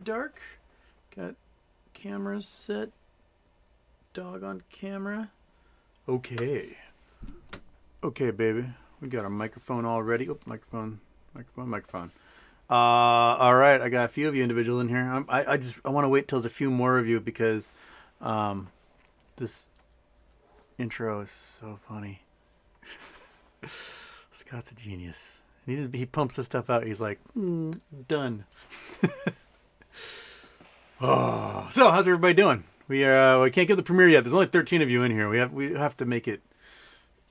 dark. Got cameras set. Dog on camera. Okay. Okay, baby. We got our microphone all ready. Oh, microphone. All right, I got a few of you individual in here. I want to wait till there's a few more of you because this intro is so funny. Scott's a genius. He pumps this stuff out. He's like, done. Oh, so how's everybody doing? We can't give the premiere yet. There's only 13 of you in here. We have to make it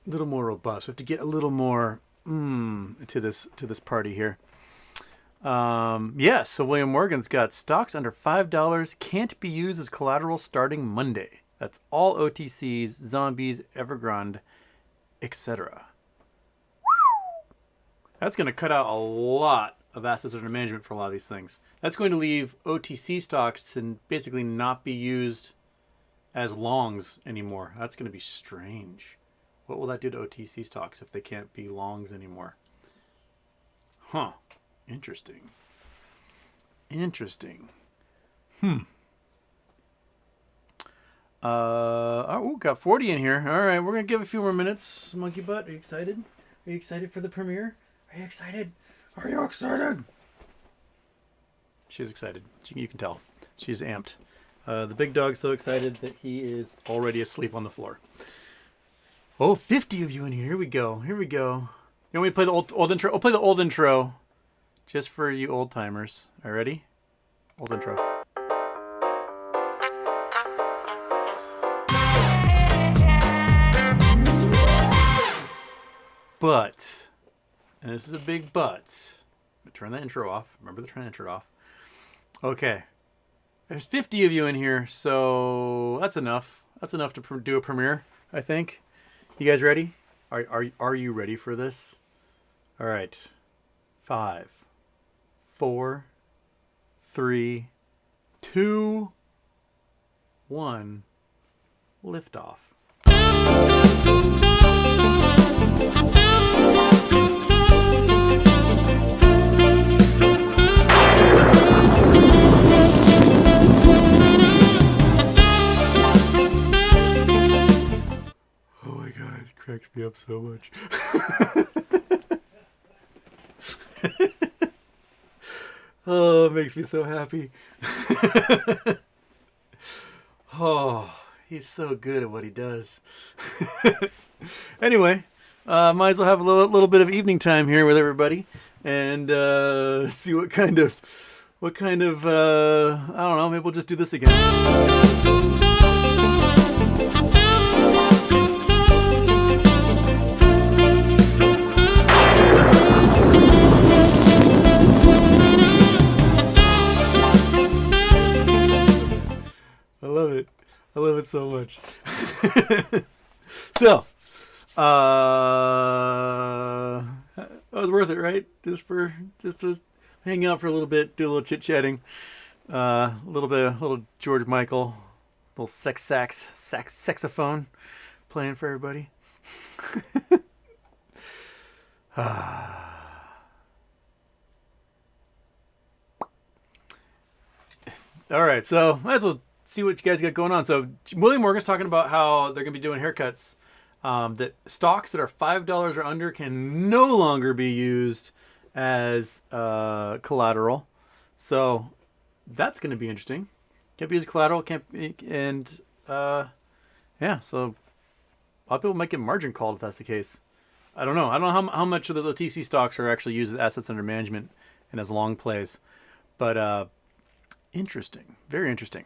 a little more robust. We have to get a little more to this party here. So William Morgan's got stocks under $5 can't be used as collateral starting Monday. That's all OTCs, zombies, Evergrande, etc. That's going to cut out a lot of assets under management for a lot of these things. That's going to leave OTC stocks to basically not be used as longs anymore. That's going to be strange. What will that do to OTC stocks if they can't be longs anymore? Huh. Interesting. Got 40 in here. All right, we're going to give a few more minutes. Monkey Butt, are you excited? Are you excited for the premiere? Are you excited? Are you excited? She's excited. You can tell. She's amped. The big dog's so excited that he is already asleep on the floor. Oh, 50 of you in here. Here we go. You want me to play the old intro? I'll play the old intro just for you old timers. All right, ready? Old intro. But, and this is a big but, turn that intro off. Remember to turn the intro off. Okay. There's 50 of you in here, so that's enough. That's enough to do a premiere, I think. You guys ready? Are you ready for this? All right. 5, 4, 3, 2, 1. Liftoff. Cracks me up so much. Oh, it makes me so happy. Oh, he's so good at what he does. Anyway, might as well have a little bit of evening time here with everybody and see what kind of I don't know, maybe we'll just do this again. I love it so much. So, that was worth it, right? Just hang out for a little bit, do a little chit-chatting, a little George Michael, little saxophone playing for everybody. All right, so might as well see what you guys got going on. So William Morgan's talking about how they're going to be doing haircuts. That stocks that are $5 or under can no longer be used as collateral. So that's going to be interesting. Can't be used as collateral. So a lot of people might get margin called if that's the case. I don't know. I don't know how much of those OTC stocks are actually used as assets under management and as long plays. But interesting. Very interesting.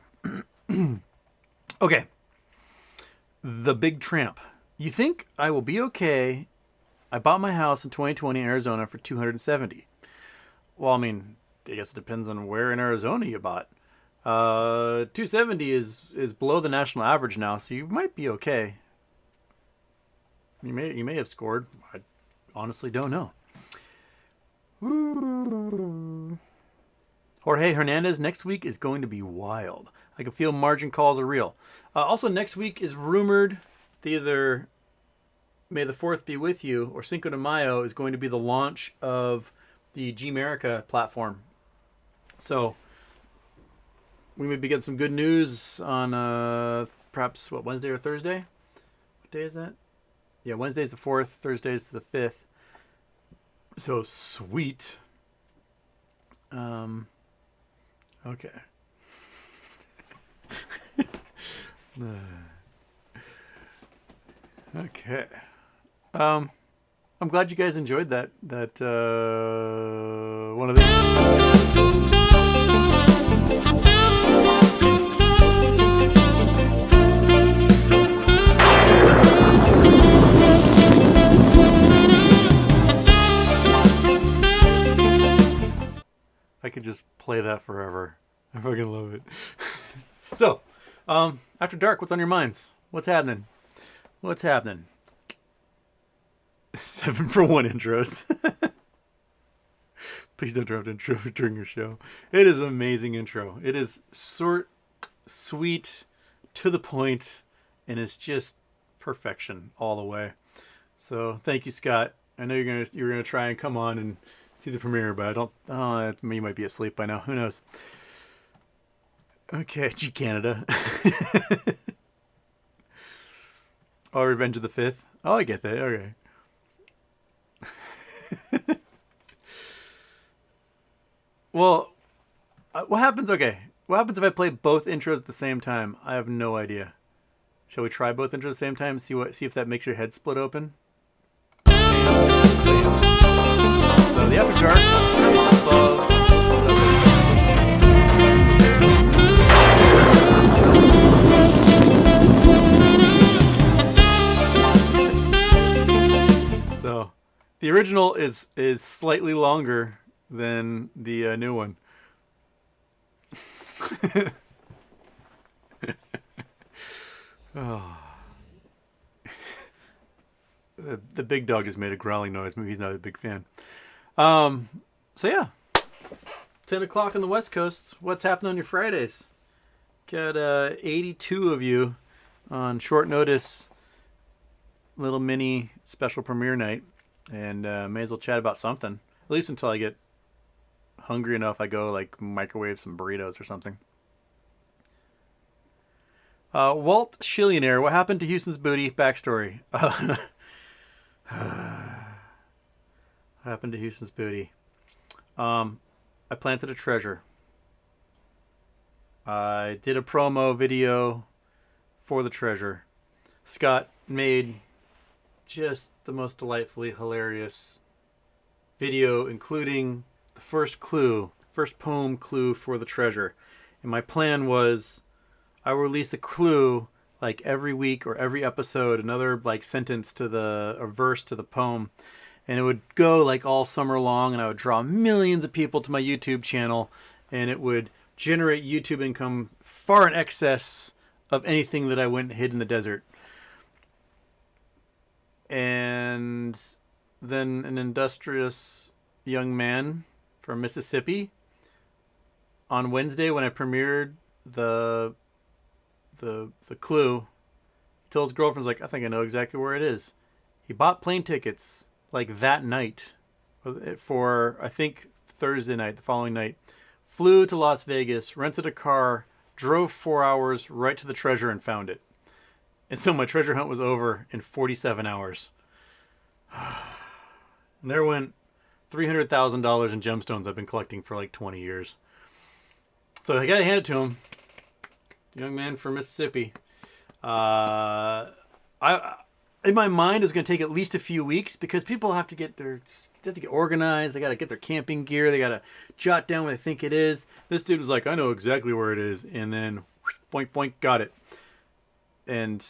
Okay. The big tramp. You think I will be okay? I bought my house in 2020 in Arizona for $270. Well, I mean, I guess it depends on where in Arizona you bought. $270 is below the national average now, so you might be okay. You may have scored. I honestly don't know. Jorge Hernandez, next week is going to be wild. I can feel margin calls are real. Also, next week is rumored either May the 4th be with you or Cinco de Mayo is going to be the launch of the Gmerica platform. So we may be getting some good news on perhaps Wednesday or Thursday. What day is that? Yeah, Wednesday's the 4th, Thursday's the 5th. So sweet. Okay. Okay. I'm glad you guys enjoyed that one of these. I could just play that forever. I fucking love it. So, after dark, what's on your minds? What's happening? What's happening? 7 for 1 intros. Please don't interrupt intro during your show. It is an amazing intro. It is short, sweet, to the point, and it's just perfection all the way. So thank you, Scott. I know you're gonna try and come on and see the premiere, but I don't. Oh, you might be asleep by now. Who knows? Okay, G Canada. Oh, Revenge of the Fifth. Oh, I get that. Okay. Well, what happens? Okay, what happens if I play both intros at the same time? I have no idea. Shall we try both intros at the same time? See if that makes your head split open. So the After Dark is above. So the original is slightly longer than the new one. Oh. The big dog just made a growling noise. Maybe he's not a big fan. So yeah, 10 o'clock on the West Coast. What's happening on your Fridays? Got 82 of you on short notice. Little mini special premiere night, and may as well chat about something. At least until I get hungry enough, I go like microwave some burritos or something. Walt Schillionaire, what happened to Houston's booty? Backstory. What happened to Houston's booty? I planted a treasure. I did a promo video for the treasure. Scott made just the most delightfully hilarious video, including the first poem clue for the treasure. And my plan was I will release a clue like every week or every episode, another like sentence to a verse to the poem. And it would go like all summer long, and I would draw millions of people to my YouTube channel, and it would generate YouTube income far in excess of anything that I went and hid in the desert. And then an industrious young man from Mississippi on Wednesday, when I premiered the clue, told his girlfriend, like, I think I know exactly where it is. He bought plane tickets like that night for, I think, Thursday night, the following night, flew to Las Vegas, rented a car, drove 4 hours right to the treasure, and found it. And so my treasure hunt was over in 47 hours. And there went $300,000 in gemstones I've been collecting for like 20 years. So I got to hand it to him. Young man from Mississippi. In my mind, it's going to take at least a few weeks, because people have to get organized. They got to get their camping gear. They got to jot down what they think it is. This dude was like, I know exactly where it is. And then, boink, boink, got it. And,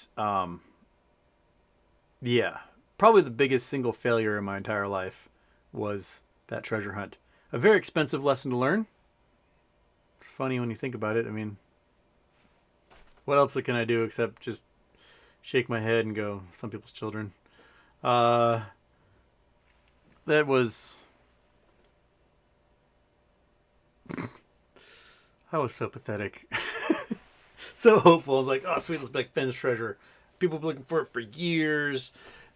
yeah, probably the biggest single failure in my entire life was that treasure hunt. A very expensive lesson to learn. It's funny when you think about it. I mean, what else can I do except just shake my head and go, some people's children. That was... I was so pathetic. So hopeful. I was like, oh, sweet, let's make Finn's treasure. People have been looking for it for years.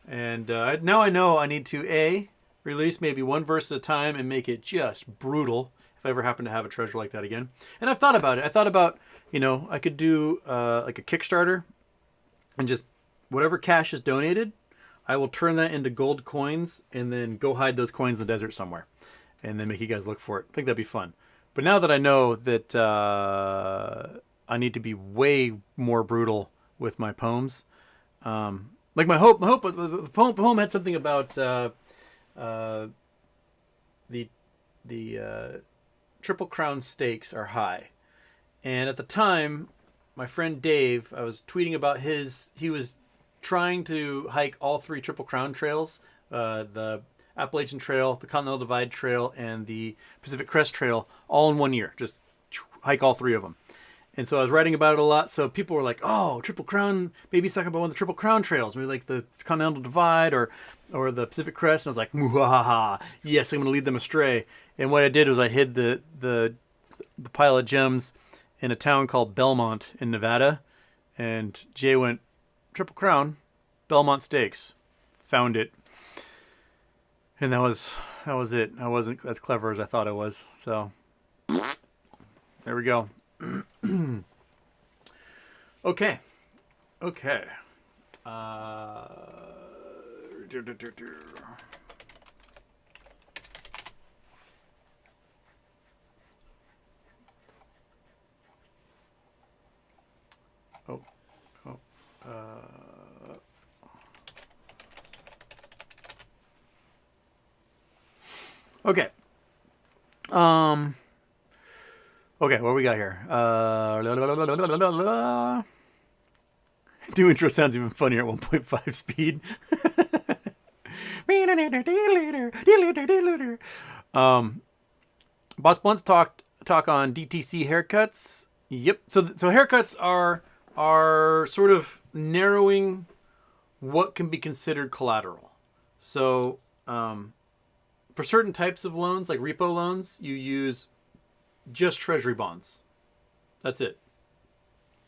And now I know I need to, A, release maybe one verse at a time and make it just brutal. If if I ever happen to have a treasure like that again. And I've thought about it. I thought about, I could do like a Kickstarter and just whatever cash is donated, I will turn that into gold coins and then go hide those coins in the desert somewhere and then make you guys look for it. I think that'd be fun. But now that I know that I need to be way more brutal with my poems, like my hope was the poem had something about the Triple Crown stakes are high, and at the time, my friend Dave, I was tweeting about he was trying to hike all 3 Triple Crown trails, the Appalachian Trail, the Continental Divide Trail, and the Pacific Crest Trail, all in 1 year. Just hike all 3 of them. And so I was writing about it a lot. So people were like, "Oh, Triple Crown, maybe he's talking about one of the Triple Crown trails, maybe like the Continental Divide or the Pacific Crest." And I was like, "Muhaha! Yes, I'm going to lead them astray." And what I did was I hid the pile of gems in a town called Belmont in Nevada. And Jay went, "Triple Crown, Belmont Stakes." Found it. And that was it. I wasn't as clever as I thought I was. So there we go. Okay. Okay. Okay, what we got here? New intro sounds even funnier at 1.5 speed. Boss Blunt's talk on DTC haircuts. Yep. So haircuts are sort of narrowing what can be considered collateral. So for certain types of loans, like repo loans, you use just treasury bonds. That's it.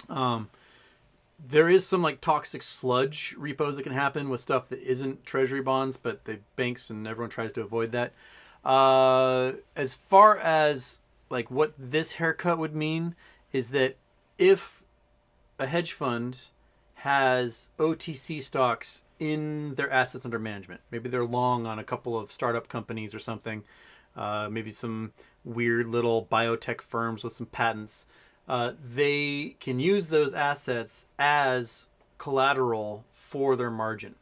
There is some like toxic sludge repos that can happen with stuff that isn't treasury bonds, but the banks and everyone tries to avoid that. As far as like what this haircut would mean is that if a hedge fund has OTC stocks in their assets under management, maybe they're long on a couple of startup companies or something, maybe some weird little biotech firms with some patents, they can use those assets as collateral for their margin.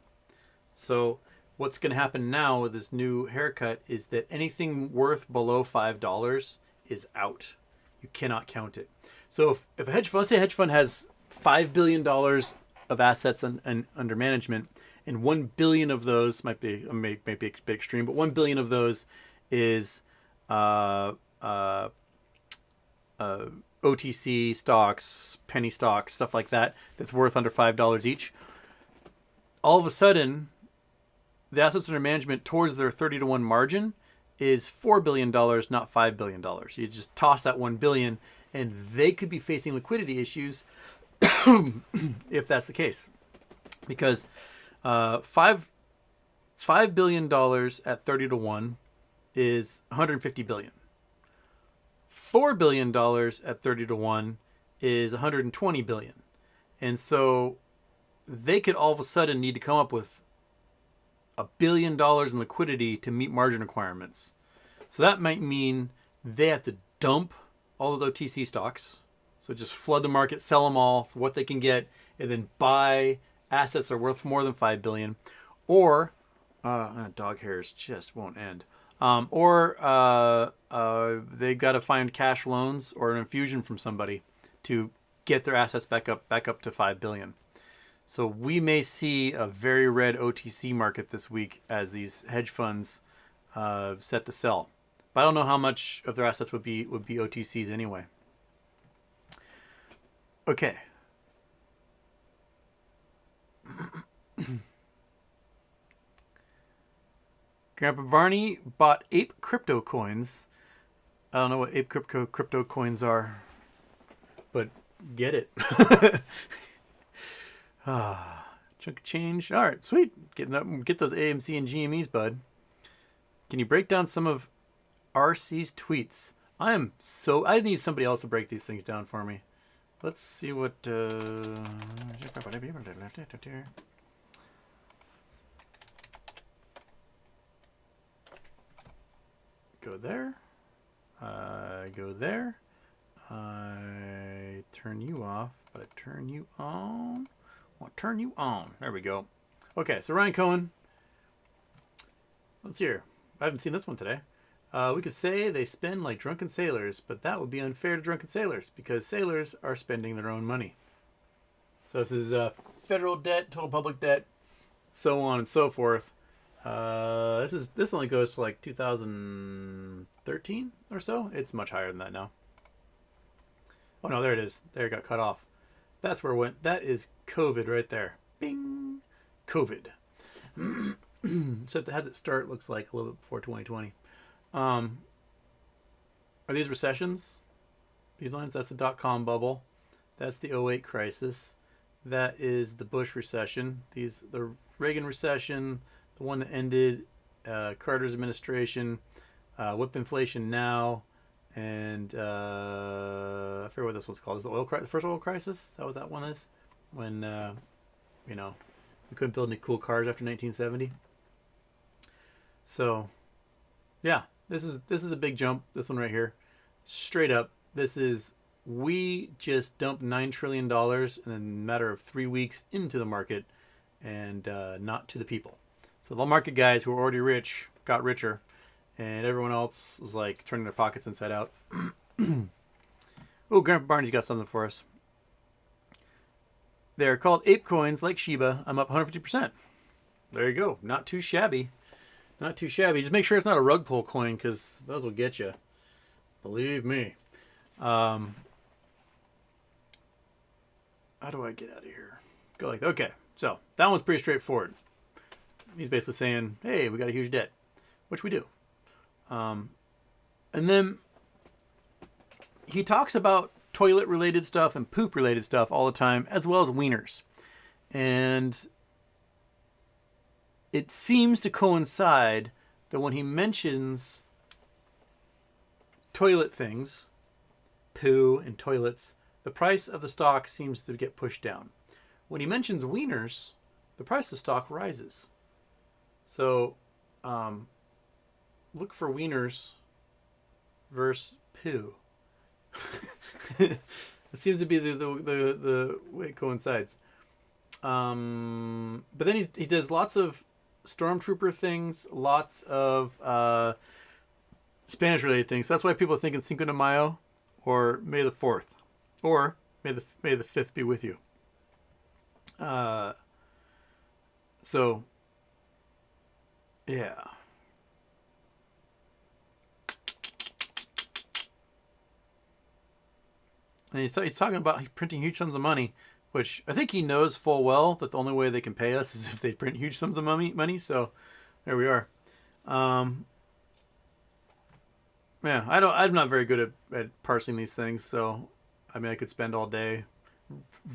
So what's going to happen now with this new haircut is that anything worth below $5 is out. You cannot count it. So if a hedge fund, let's say a hedge fund has $5 billion of assets under management, and 1 billion of those might be a bit extreme, but 1 billion of those is OTC stocks, penny stocks, stuff like that, that's worth under $5 each. All of a sudden, the assets under management towards their 30-to-1 margin is $4 billion, not $5 billion. You just toss that 1 billion, and they could be facing liquidity issues if that's the case. Because $5 billion at 30-to-1 is 150 billion. $4 billion at 30-to-1 is 120 billion. And so they could all of a sudden need to come up with $1 billion in liquidity to meet margin requirements. So that might mean they have to dump all those OTC stocks. So just flood the market, sell them all for what they can get, and then buy assets that are worth more than 5 billion. Or dog hairs just won't end. Or they've got to find cash loans or an infusion from somebody to get their assets back up to 5 billion. So we may see a very red OTC market this week as these hedge funds set to sell. But I don't know how much of their assets would be OTCs anyway. Okay. Grandpa Barney bought ape crypto coins. I don't know what ape crypto coins are, but get it. Chunk of change. All right, sweet. Get those AMC and GMEs, bud. Can you break down some of RC's tweets? I need somebody else to break these things down for me. Let's see what. Go there. Go there. I turn you off, but I turn you on. I'll turn you on. There we go. Okay, so Ryan Cohen. Let's hear. I haven't seen this one today. We could say they spend like drunken sailors, but that would be unfair to drunken sailors because sailors are spending their own money. So this is federal debt, total public debt, so on and so forth. This only goes to like 2013 or so. It's much higher than that now. Oh no, there it is. There it got cut off. That's where it went. That is COVID right there. Bing, COVID. Except it has it start. Looks like a little bit before 2020. Are these recessions? These lines? That's the dot-com bubble. That's the '08 crisis. That is the Bush recession. The Reagan recession, the one that ended Carter's administration, whip inflation now, and I forget what this one's called. Is the first oil crisis? Is that what that one is? When we couldn't build any cool cars after 1970. So, yeah, this is a big jump. This one right here, straight up. We just dumped $9 trillion in a matter of 3 weeks into the market, and not to the people. So the market guys who were already rich got richer, and everyone else was like turning their pockets inside out. Oh, Grandpa Barney's got something for us. They're called ape coins, like Shiba. I'm up 150%. There you go. Not too shabby. Not too shabby. Just make sure it's not a rug pull coin, because those will get you. Believe me. How do I get out of here? Go like, okay. So that one's pretty straightforward. He's basically saying, hey, we got a huge debt, which we do. And then he talks about toilet-related stuff and poop-related stuff all the time, as well as wieners. And it seems to coincide that when he mentions toilet things, poo and toilets, the price of the stock seems to get pushed down. When he mentions wieners, the price of stock rises. So, look for wieners versus poo. It seems to be the way it coincides. But then he does lots of stormtrooper things, lots of Spanish related things. So that's why people think in Cinco de Mayo or May the 4th or May the 5th be with you. So yeah. And he's talking about printing huge sums of money, which I think he knows full well that the only way they can pay us is if they print huge sums of money. So there we are. Yeah, I'm not very good at parsing these things. So, I mean, I could spend all day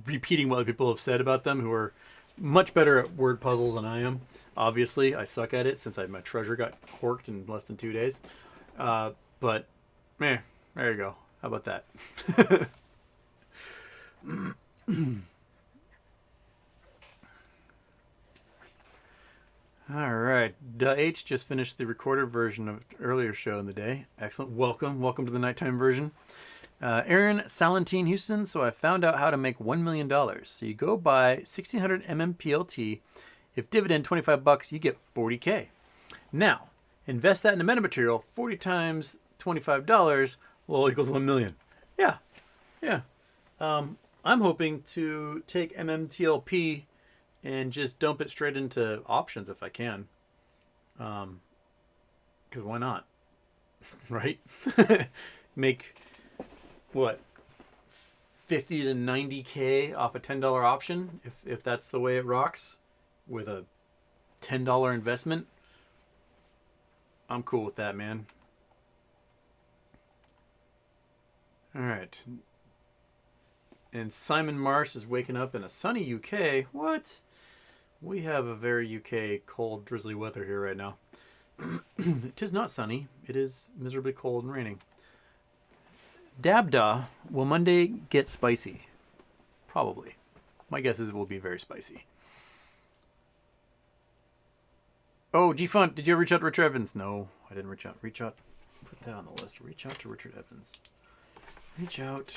repeating what people have said about them, who are much better at word puzzles than I am. Obviously, I suck at it since my treasure got corked in less than 2 days. But, man, there you go. How about that? All right. H just finished the recorded version of an earlier show in the day. Excellent. Welcome to the nighttime version. Aaron Salentine Houston. So I found out how to make $1 million. So you go buy 1600 MMPLT. If dividend $25, you get $40K. Now, invest that in a metamaterial. 40 times $25 equals 1 million. Yeah. I'm hoping to take MMTLP and just dump it straight into options if I can. Because why not? Right? Make, what, 50 to 90K off a $10 option if that's the way it rocks with a $10 investment. I'm cool with that, man. All right. And Simon Marsh is waking up in a sunny UK. What? We have a very UK cold, drizzly weather here right now. It is not sunny. It is miserably cold and raining. Dabda, will Monday get spicy? Probably. My guess is it will be very spicy. Oh, G-Font, did you ever reach out to Richard Evans? No, I didn't reach out. Reach out. Put that on the list. Reach out to Richard Evans. Reach out.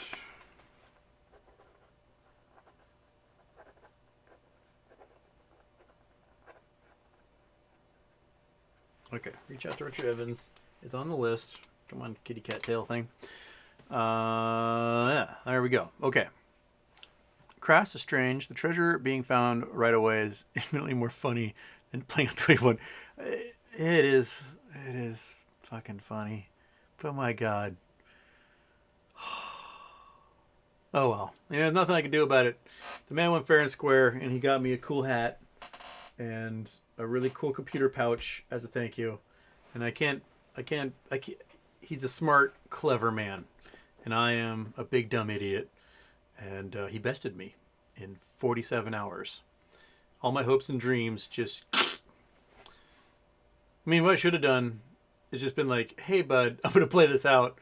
Okay, reach out to Richard Evans. It's on the list. Come on, kitty cat tail thing. Yeah, there we go. Okay. Crass is strange. The treasure being found right away is infinitely more funny than playing up 21. It is fucking funny. But my God. Oh well. Yeah, nothing I can do about it. The man went fair and square, and he got me a cool hat and a really cool computer pouch as a thank you. And I can't. He's a smart, clever man, and I am a big dumb idiot. And he bested me in 47 hours. All my hopes and dreams just. I mean, what I should have done is just been like, "Hey, bud, I'm gonna play this out.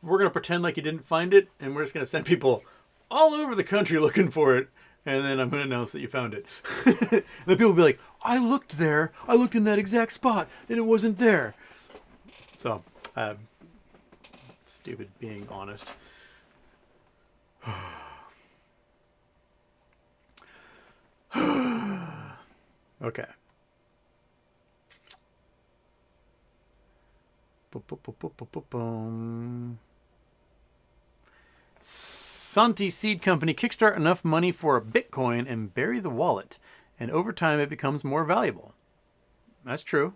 We're gonna pretend like you didn't find it, and we're just gonna send people all over the country looking for it, and then I'm gonna announce that you found it." And then people will be like, "I looked there. I looked in that exact spot, and it wasn't there." So, stupid being honest. Okay. Santi Seed Company kickstart enough money for a Bitcoin and bury the wallet, and over time it becomes more valuable. That's true.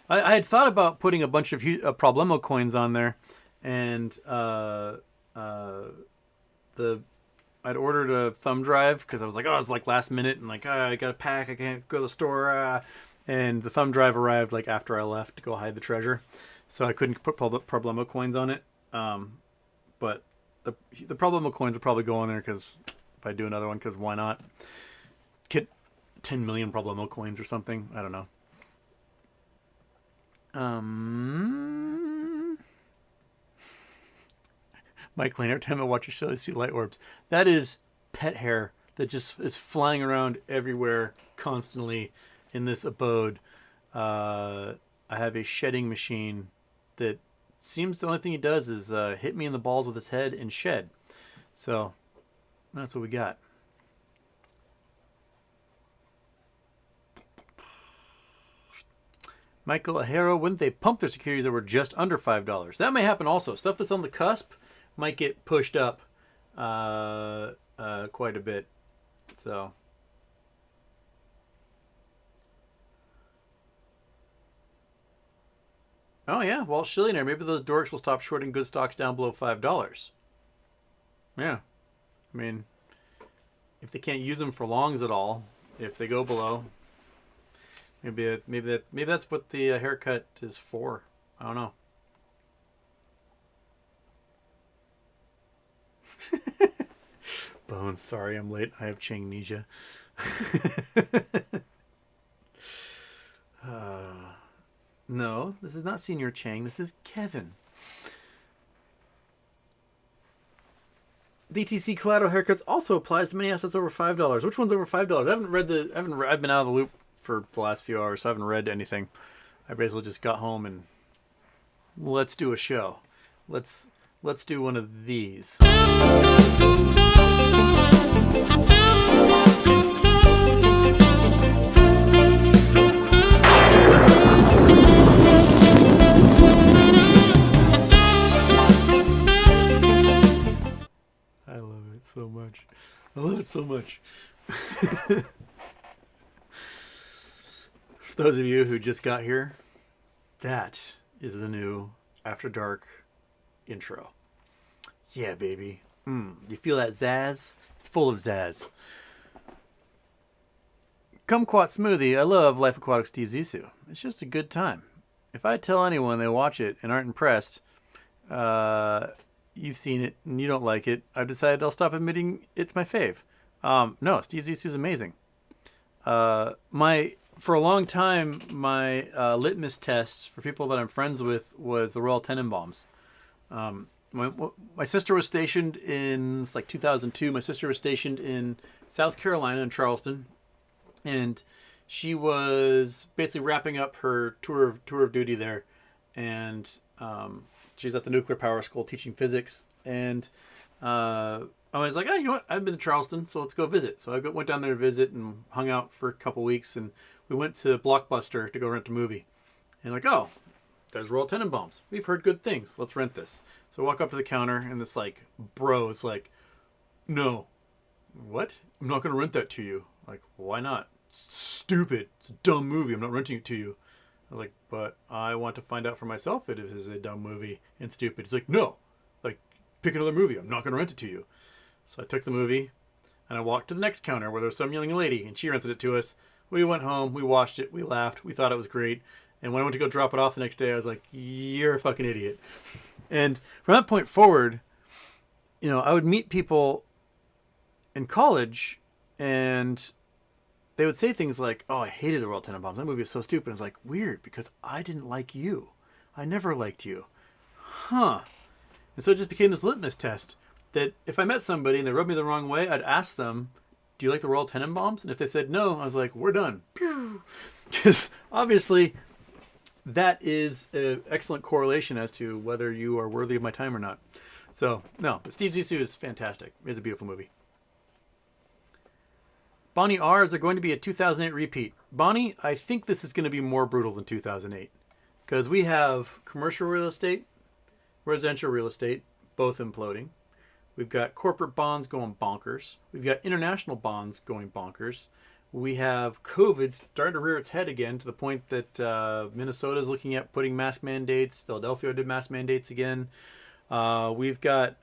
I had thought about putting a bunch of Problemo coins on there, and I'd ordered a thumb drive because I was like, oh, it's like last minute, and like, I got a pack, I can't go to the store, and the thumb drive arrived like after I left to go hide the treasure, so I couldn't put Problemo coins on it. But the Problemo coins will probably go on there because if I do another one, because why not? Get 10 million Problemo coins or something. I don't know. Mike Lane, every time I watch your show, I see light orbs. That is pet hair that just is flying around everywhere constantly in this abode. I have a shedding machine that seems the only thing he does is hit me in the balls with his head and shed. So that's what we got. Michael Ahero, wouldn't they pump their securities that were just under $5? That may happen also. Stuff that's on the cusp might get pushed up quite a bit. So. Oh yeah, Walt Schillionaire. Maybe those dorks will stop shorting good stocks down below $5. Yeah. I mean, if they can't use them for longs at all, if they go below, maybe that's what the haircut is for. I don't know. Bones, sorry I'm late. I have Changnesia. No, this is not Senior Chang. This is Kevin. DTC collateral haircuts also applies to many assets over $5. Which one's over $5? I've been out of the loop for the last few hours, so I haven't read anything. I basically just got home and let's do a show. Let's do one of these. I love it so much. I love it so much. For those of you who just got here, that is the new After Dark intro. Yeah, baby. You feel that zazz? It's full of zazz. Kumquat Smoothie. I love Life Aquatic Steve Zissou. It's just a good time. If I tell anyone they watch it and aren't impressed, you've seen it and you don't like it, I've decided I'll stop admitting it's my fave. No, Steve Zissou's amazing. For a long time, my litmus test for people that I'm friends with was the Royal Tenenbaums. my sister was stationed in, it's like 2002. My sister was stationed in South Carolina in Charleston, and she was basically wrapping up her tour of duty there, and she's at the nuclear power school teaching physics. And I was like, oh, you know what? I've been to Charleston, so let's go visit. So I went down there to visit and hung out for a couple weeks, and we went to Blockbuster to go rent a movie. And like, oh, there's Royal Tenenbaums. We've heard good things. Let's rent this. So I walk up to the counter, and this like bro is like, no, what? I'm not going to rent that to you. Like, why not? It's stupid. It's a dumb movie. I'm not renting it to you. I was like, but I want to find out for myself if it is a dumb movie and stupid. He's like, no, like, pick another movie. I'm not going to rent it to you. So I took the movie, and I walked to the next counter where there was some young lady, and she rented it to us. We went home. We watched it. We laughed. We thought it was great. And when I went to go drop it off the next day, I was like, you're a fucking idiot. And from that point forward, you know, I would meet people in college, and they would say things like, oh, I hated the Royal Tenenbaums. That movie was so stupid. It's like, weird, because I didn't like you. I never liked you. Huh. And so it just became this litmus test that if I met somebody and they rubbed me the wrong way, I'd ask them, do you like the Royal Tenenbaums? And if they said no, I was like, we're done. Because obviously that is an excellent correlation as to whether you are worthy of my time or not. So, no, but Steve Zissou is fantastic. It's a beautiful movie. Bonnie R, is there going to be a 2008 repeat? Bonnie, I think this is going to be more brutal than 2008. Because we have commercial real estate, residential real estate, both imploding. We've got corporate bonds going bonkers. We've got international bonds going bonkers. We have COVID starting to rear its head again to the point that Minnesota is looking at putting mask mandates. Philadelphia did mask mandates again. We've got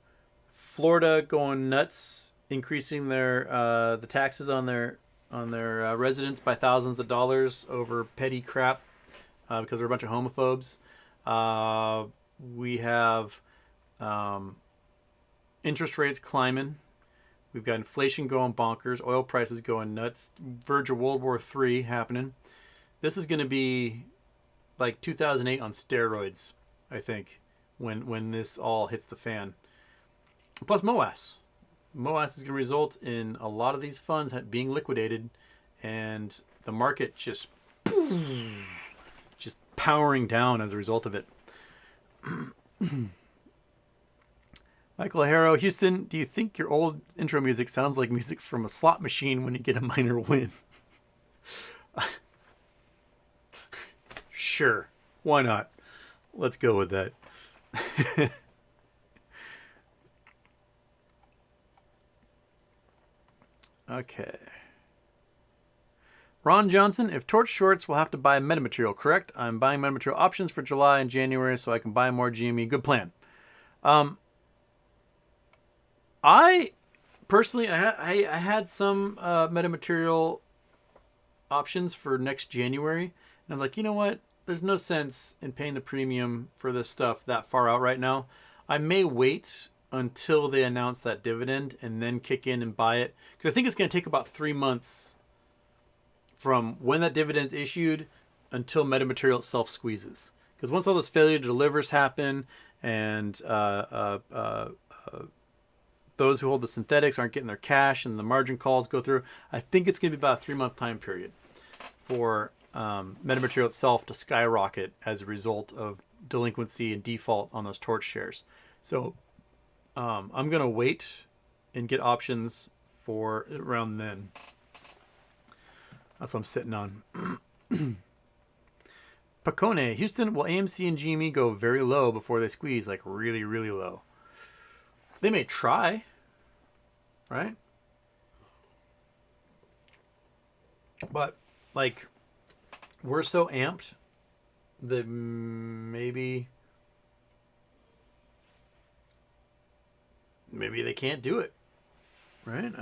Florida going nuts, increasing their the taxes on their residents by thousands of dollars over petty crap because they're a bunch of homophobes. We have interest rates climbing. We've got inflation going bonkers, oil prices going nuts, verge of World War III happening. This is going to be like 2008 on steroids, I think, when this all hits the fan. Plus MOAS. MOAS is going to result in a lot of these funds being liquidated and the market just powering down as a result of it. Michael Harrow, Houston, do you think your old intro music sounds like music from a slot machine when you get a minor win? Sure. Why not? Let's go with that. Okay. Ron Johnson, if Torch shorts, we'll have to buy metamaterial, correct? I'm buying metamaterial options for July and January so I can buy more GME. Good plan. I personally, I had some metamaterial options for next January. And I was like, you know what? There's no sense in paying the premium for this stuff that far out right now. I may wait until they announce that dividend and then kick in and buy it. Because I think it's going to take about 3 months from when that dividend's issued until metamaterial itself squeezes. Because once all those failure to delivers happen and those who hold the synthetics aren't getting their cash and the margin calls go through, I think it's going to be about a 3-month time period for metamaterial itself to skyrocket as a result of delinquency and default on those Torch shares. So I'm going to wait and get options for around then. That's what I'm sitting on. Pacone, Houston, will AMC and GME go very low before they squeeze, like really, really low? They may try, right? But, like, we're so amped that maybe they can't do it, right?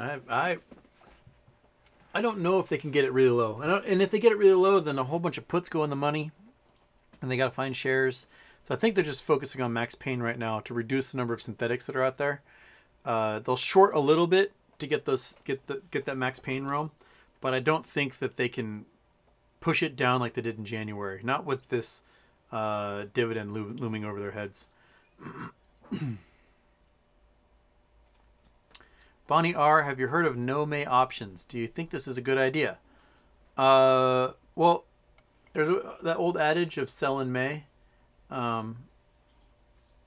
I don't know if they can get it really low. And if they get it really low, then a whole bunch of puts go in the money, and they got to find shares. So I think they're just focusing on max pain right now to reduce the number of synthetics that are out there. They'll short a little bit to get that max pain realm, but I don't think that they can push it down like they did in January. Not with this dividend looming over their heads. Bonnie R, have you heard of no May options? Do you think this is a good idea? Well, there's that old adage of sell in May. I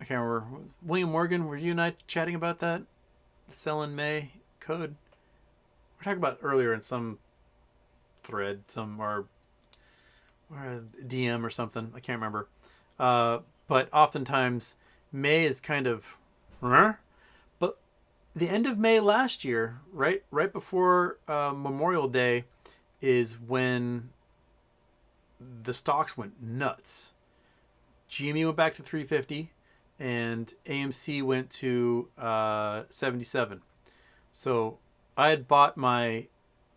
can't remember. William Morgan, were you and I chatting about that? The sell in May code? We're talking about earlier in some thread, or a DM or something. I can't remember. But oftentimes, May is kind of, but the end of May last year, right before Memorial Day, is when the stocks went nuts. GME went back to 350, and AMC went to 77. So I had bought my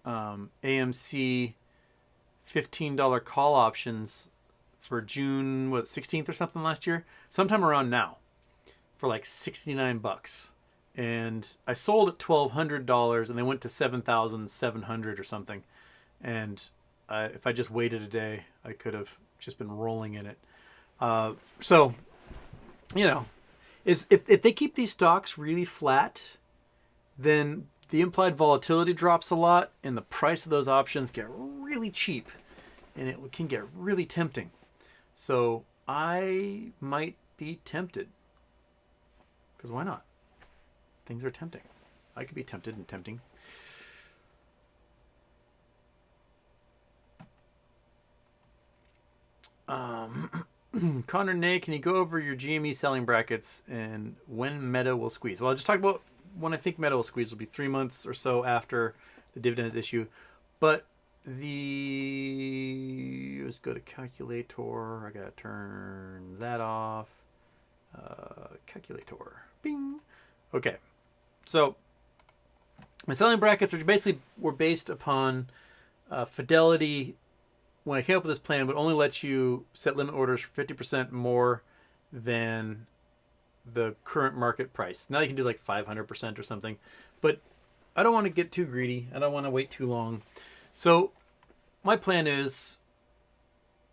AMC $15 call options for June 16th or something last year, sometime around now, for like $69, and I sold at $1,200, and they went to $7,700 or something. And if I just waited a day, I could have just been rolling in it. So, if they keep these stocks really flat, then the implied volatility drops a lot, and the price of those options get really cheap, and it can get really tempting. So I might be tempted, because why not? Things are tempting. I could be tempted and tempting. Connor Nay, can you go over your GME selling brackets and when Meta will squeeze? Well, I'll just talk about when I think Meta will squeeze. Will be 3 months or so after the dividends issue. But let's go to calculator. I gotta turn that off. Calculator. Bing. Okay. So my selling brackets were based upon Fidelity. When I came up with this plan, would only let you set limit orders for 50% more than the current market price. Now you can do like 500% or something, but I don't want to get too greedy. I don't want to wait too long. So my plan is,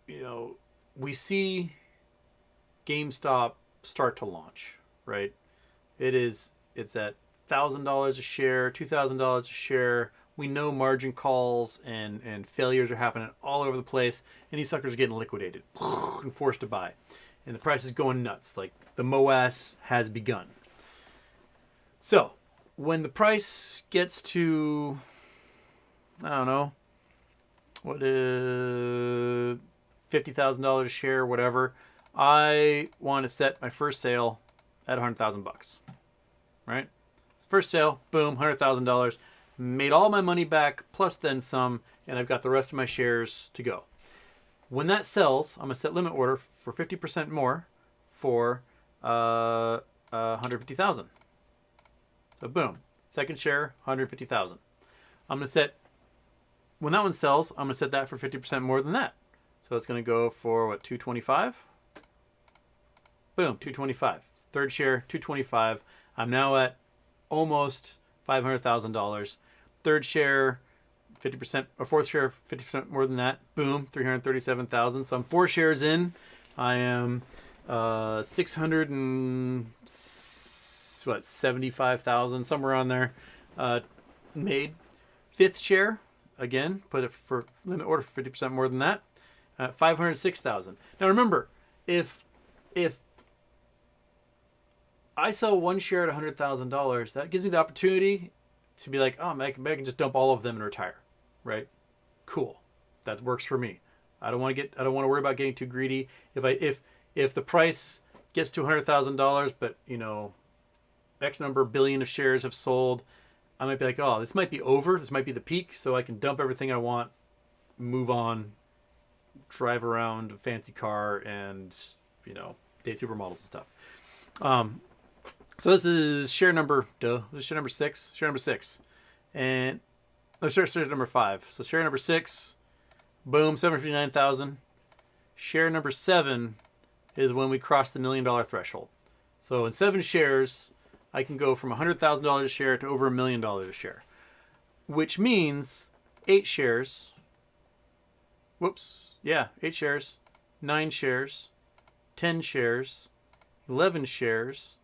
we see GameStop start to launch, right? It's at $1,000 a share, $2,000 a share. We know margin calls and failures are happening all over the place, and these suckers are getting liquidated and forced to buy. And the price is going nuts. Like, the MOAS has begun. So, when the price gets to, I don't know, $50,000 a share, whatever, I want to set my first sale at $100,000. Right? First sale, boom, $100,000. Made all my money back, plus then some, and I've got the rest of my shares to go. When that sells, I'm going to set limit order for 50% more for $150,000. So boom, second share, $150,000. I'm going to set, when that one sells, I'm going to set that for 50% more than that. So it's going to go for, what, $225? Boom, $225. Third share, $225. I'm now at almost $500,000. Third share, 50%, or fourth share, 50% more than that. Boom, $337,000. So I'm 4 shares in. I am 675,000, somewhere on there, made. Fifth share, again, put it for limit order for 50% more than that. 506,000. Now remember, if I sell 1 share at $100,000, that gives me the opportunity to be like, oh, I can just dump all of them and retire, right? Cool, that works for me. I don't want to worry about getting too greedy. If the price gets to $100,000, but X number billion of shares have sold, I might be like, oh, this might be over. This might be the peak, so I can dump everything I want, move on, drive around a fancy car, and date supermodels and stuff. So this is share number, this is share number 6. Share number 6. And, share number 5. So share number 6, boom, 759,000. Share number 7 is when we cross the $1 million threshold. So in 7 shares, I can go from $100,000 a share to over $1 million a share. Which means 8 shares, 8 shares, 9 shares, 10 shares, 11 shares,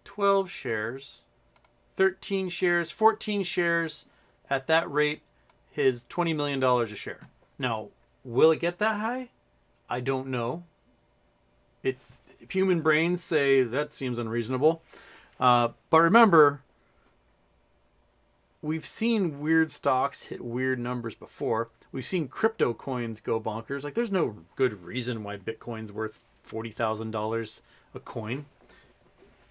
12 shares, 13 shares, 14 shares at that rate is $20 million a share. Now, will it get that high? I don't know. Human brains say that seems unreasonable. But remember, we've seen weird stocks hit weird numbers before. We've seen crypto coins go bonkers. Like, there's no good reason why Bitcoin's worth $40,000 a coin,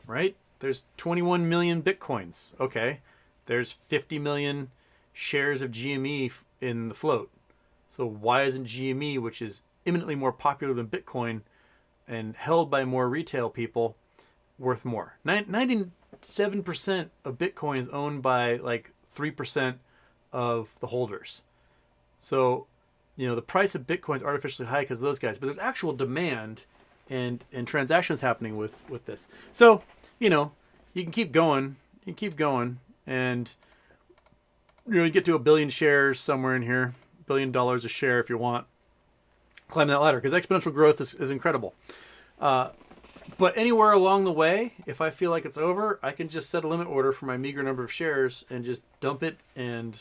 right? There's 21 million Bitcoins. Okay. There's 50 million shares of GME in the float. So why isn't GME, which is imminently more popular than Bitcoin and held by more retail people, worth more? 97% of Bitcoin is owned by like 3% of the holders. So, the price of Bitcoin is artificially high because of those guys, but there's actual demand and transactions happening with this. So, you can keep going. You can keep going. And, you get to 1 billion shares somewhere in here, $1 billion a share if you want. Climb that ladder because exponential growth is incredible. But anywhere along the way, if I feel like it's over, I can just set a limit order for my meager number of shares and just dump it and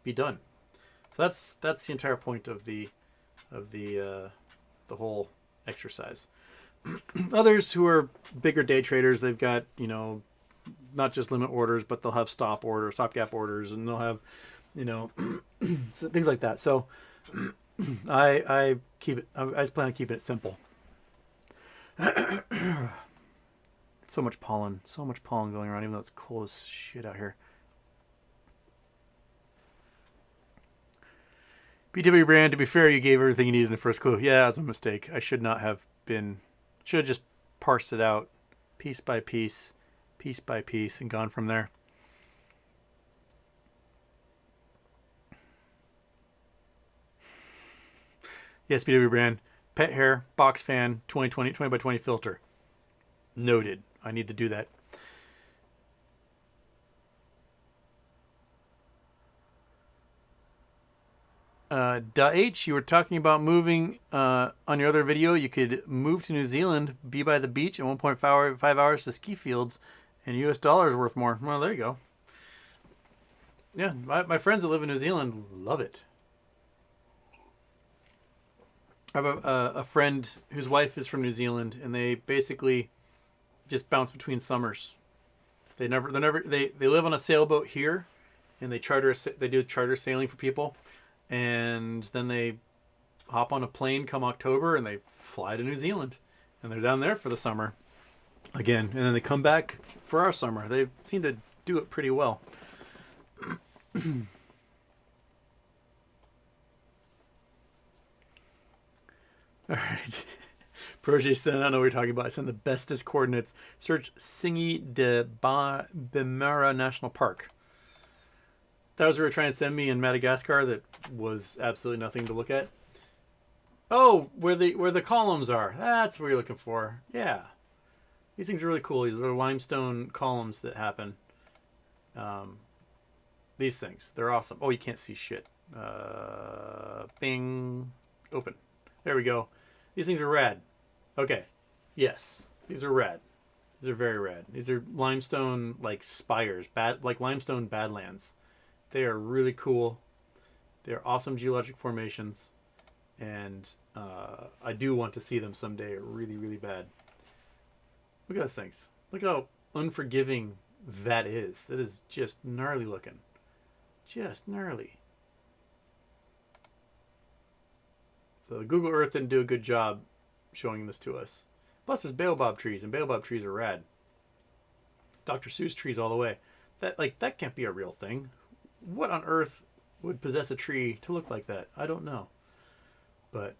be done. So that's the entire point of the whole exercise. Others who are bigger day traders, they've got not just limit orders, but they'll have stopgap orders, and they'll have things like that. So I just plan on keeping it simple. So much pollen going around, even though it's cold as shit out here. BW Brand, to be fair, you gave everything you needed in the first clue. Yeah, that's a mistake. I should have just parsed it out piece by piece, and gone from there. Yes, BW Brand. Pet hair, box fan, 20 by 20 filter. Noted. I need to do that. H, you were talking about moving on your other video. You could move to New Zealand, be by the beach, and 1.5 hours to ski fields, and US dollars worth more. Well, there you go. Yeah, my friends that live in New Zealand love it. I have a friend whose wife is from New Zealand, and they basically just bounce between summers. They live on a sailboat here, and they do charter sailing for people, and then they hop on a plane come October and they fly to New Zealand, and they're down there for the summer again, and then they come back for our summer. They seem to do it pretty well. All right. Projet said, I don't know what you're talking about. I sent the bestest coordinates. Search Singi de Bemara National Park. That was what you were trying to send me in Madagascar. That was absolutely nothing to look at. Oh, where the columns are. That's what you're looking for. Yeah. These things are really cool. These are limestone columns that happen. These things. They're awesome. Oh, you can't see shit. Bing. Open. There we go. These things are rad. Okay. Yes. These are rad. These are very rad. These are limestone like spires, like limestone badlands. They are really cool. They're awesome geologic formations, and I do want to see them someday really, really bad. Look at those things. Look how unforgiving that is. That is just gnarly looking. Just gnarly. So Google Earth didn't do a good job showing this to us. Plus, there's baobab trees, and baobab trees are rad. Dr. Seuss trees all the way. That can't be a real thing. What on earth would possess a tree to look like that? I don't know. But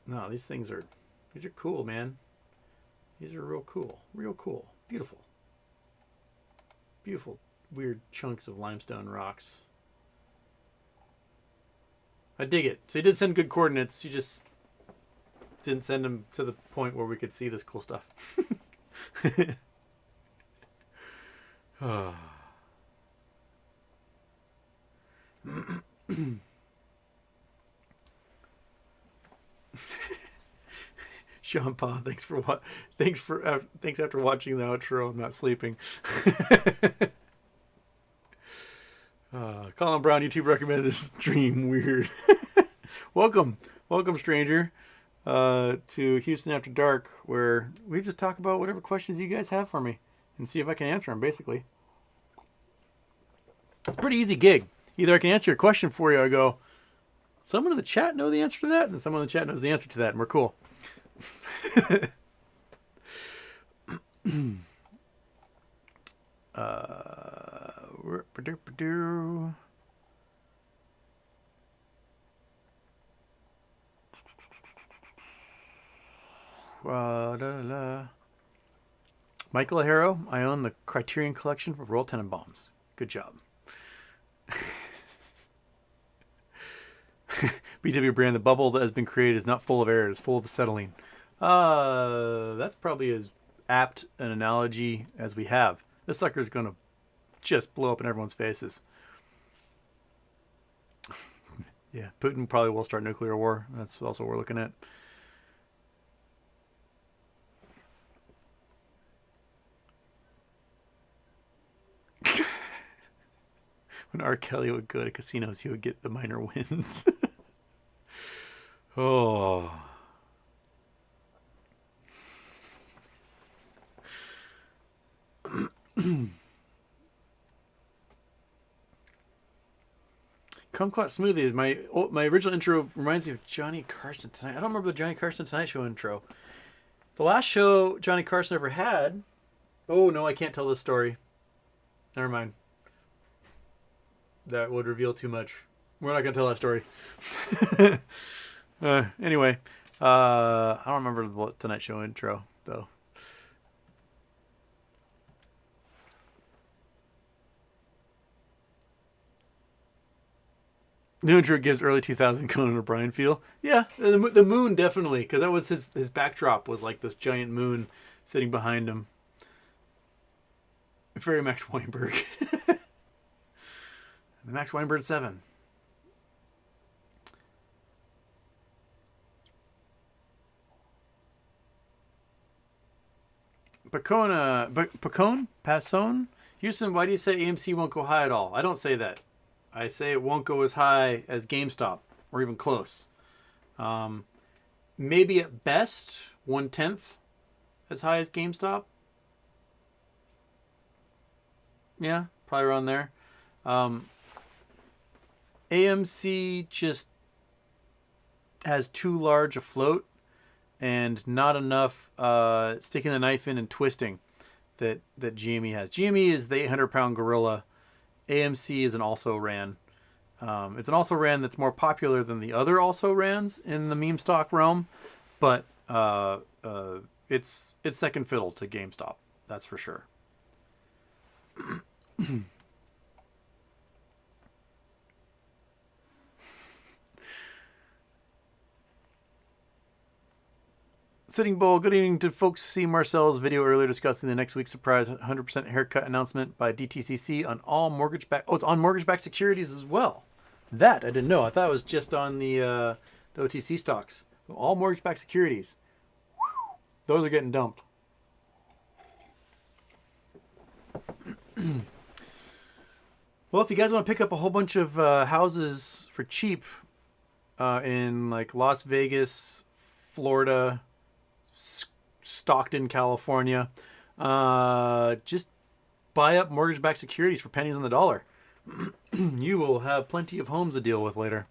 no, these are cool, man. These are real cool. Real cool. Beautiful. Beautiful, weird chunks of limestone rocks. I dig it. So you did send good coordinates. You just didn't send them to the point where we could see this cool stuff. Sean Pa, thanks after watching the outro. I'm not sleeping. Colin Brown, YouTube recommended this stream. Weird. Welcome, stranger, to Houston After Dark, where we just talk about whatever questions you guys have for me and see if I can answer them. Basically, it's a pretty easy gig. Either I can answer your question for you, or I go, someone in the chat know the answer to that, and someone in the chat knows the answer to that, and we're cool. Michael Aharo, I own the Criterion Collection for Royal Tenenbaums. Good job. BW Brand, the bubble that has been created is not full of air, it is full of acetylene. That's probably as apt an analogy as we have. This sucker is going to just blow up in everyone's faces. Yeah, Putin probably will start nuclear war. That's also what we're looking at. When R. Kelly would go to casinos, he would get the minor wins. Oh. Kumquat Smoothie is my original intro. Reminds me of Johnny Carson Tonight. I don't remember the Johnny Carson Tonight Show intro. The last show Johnny Carson ever had. Oh no, I can't tell this story. Never mind. That would reveal too much. We're not gonna tell that story. Anyway, I don't remember the Tonight Show intro though. New intro gives early 2000 Conan O'Brien feel. Yeah, the moon definitely, because that was his backdrop was like this giant moon sitting behind him. Very Max Weinberg. The Max Weinberg 7. Passon? Houston, why do you say AMC won't go high at all? I don't say that. I say it won't go as high as GameStop, or even close. Maybe at best, 1/10 as high as GameStop. Yeah, probably around there. AMC just has too large a float and not enough sticking the knife in and twisting that GME has. GME is the 800-pound gorilla. AMC is an also-ran. It's an also-ran that's more popular than the other also-rans in the meme stock realm, but it's second fiddle to GameStop. That's for sure. Sitting Bull, good evening. Did folks see Marcel's video earlier discussing the next week's surprise 100% haircut announcement by DTCC on all mortgage-backed... Oh, it's on mortgage-backed securities as well. That I didn't know. I thought it was just on the OTC stocks. All mortgage-backed securities. Those are getting dumped. Well, if you guys want to pick up a whole bunch of houses for cheap in like Las Vegas, Florida, Stockton, California, just buy up mortgage-backed securities for pennies on the dollar. You will have plenty of homes to deal with later.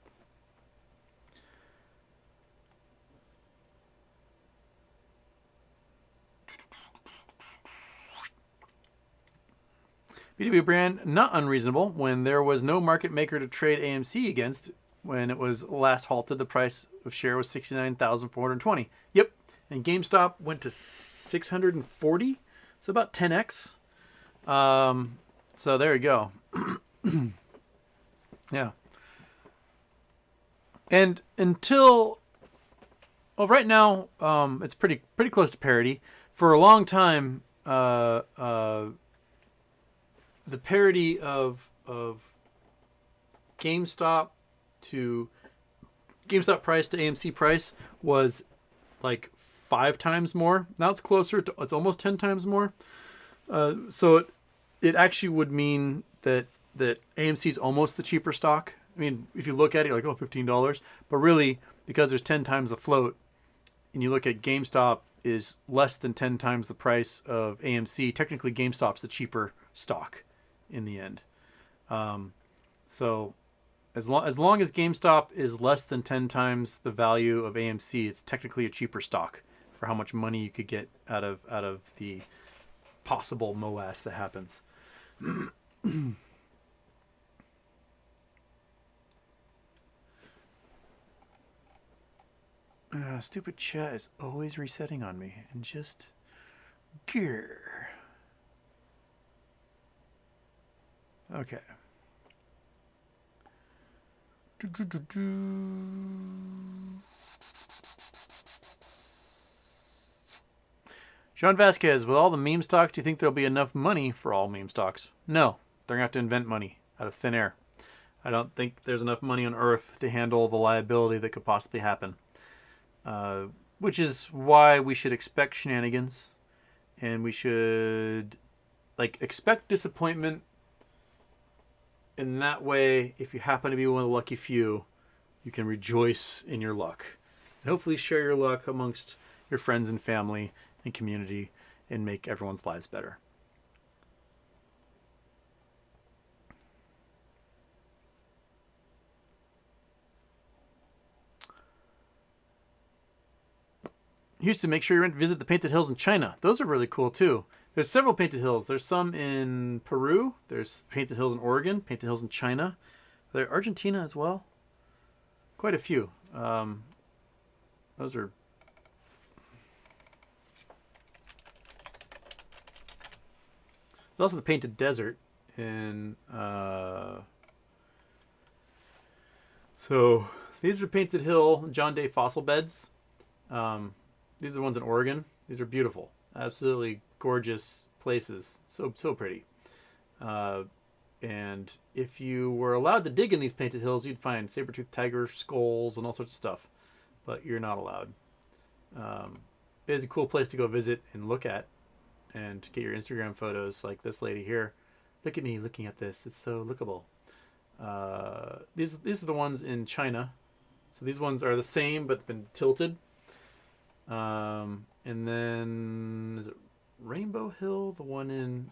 BW Brand, not unreasonable. When there was no market maker to trade AMC against, when it was last halted, the price of share was $69,420. Yep. And GameStop went to 640. So about 10x. So there you go. Yeah. And until, well, right now, it's pretty close to parity. For a long time, the parity of GameStop price to AMC price was like 5 times more. Now it's closer to, it's almost 10 times more. So it actually would mean that AMC is almost the cheaper stock. I mean, if you look at it, you're like, oh, $15. But really, because there's 10 times the float, and you look at GameStop is less than 10 times the price of AMC, technically GameStop's the cheaper stock in the end. So as long as GameStop is less than 10 times the value of AMC, it's technically a cheaper stock for how much money you could get out of the possible MOAS that happens. Stupid chat is always resetting on me and just grr. Okay. Sean Vasquez, with all the meme stocks, do you think there'll be enough money for all meme stocks? No. They're going to have to invent money out of thin air. I don't think there's enough money on Earth to handle the liability that could possibly happen. Which is why we should expect shenanigans, and we should expect disappointment. In that way, if you happen to be one of the lucky few, you can rejoice in your luck, and hopefully share your luck amongst your friends and family and community, and make everyone's lives better. Houston, make sure you visit the Painted Hills in China. Those are really cool too. There's several Painted Hills. There's some in Peru. There's Painted Hills in Oregon. Painted Hills in China. There's Argentina as well. Quite a few. Those are. There's also the Painted Desert in. So these are Painted Hill John Day fossil beds. These are the ones in Oregon. These are beautiful. Absolutely gorgeous places. So pretty. And if you were allowed to dig in these Painted Hills, you'd find saber-toothed tiger skulls and all sorts of stuff. But you're not allowed. It is a cool place to go visit and look at. And get your Instagram photos like this lady here. Look at me looking at this. It's so lookable. These are the ones in China. So these ones are the same but been tilted. And then is it Rainbow Hill, the one in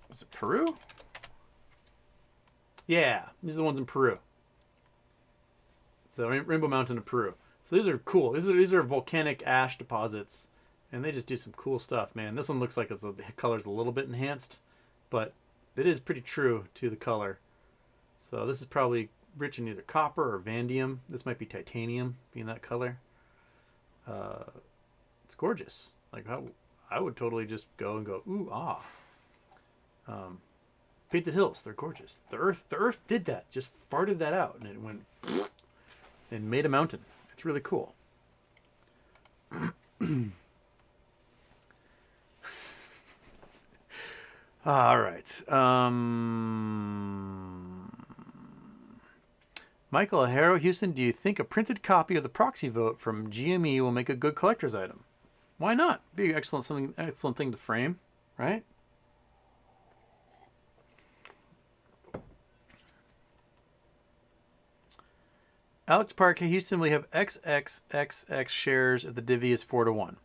was it Peru? Yeah, these are the ones in Peru. So Rainbow Mountain of Peru. So these are cool. These are volcanic ash deposits, and they just do some cool stuff, man. This one looks like the color's a little bit enhanced, but it is pretty true to the color. So this is probably rich in either copper or vanadium. This might be titanium, being that color. It's gorgeous. Like I would totally just go and go, ooh, ah. Painted Hills, they're gorgeous. The Earth did that, just farted that out, and it went and made a mountain. It's really cool. All right. Michael Harrow, Houston, do you think a printed copy of the proxy vote from GME will make a good collector's item? Why not? Be an excellent thing to frame, right? Alex Park, hey Houston, we have XXXX shares if the divvy is 4-1.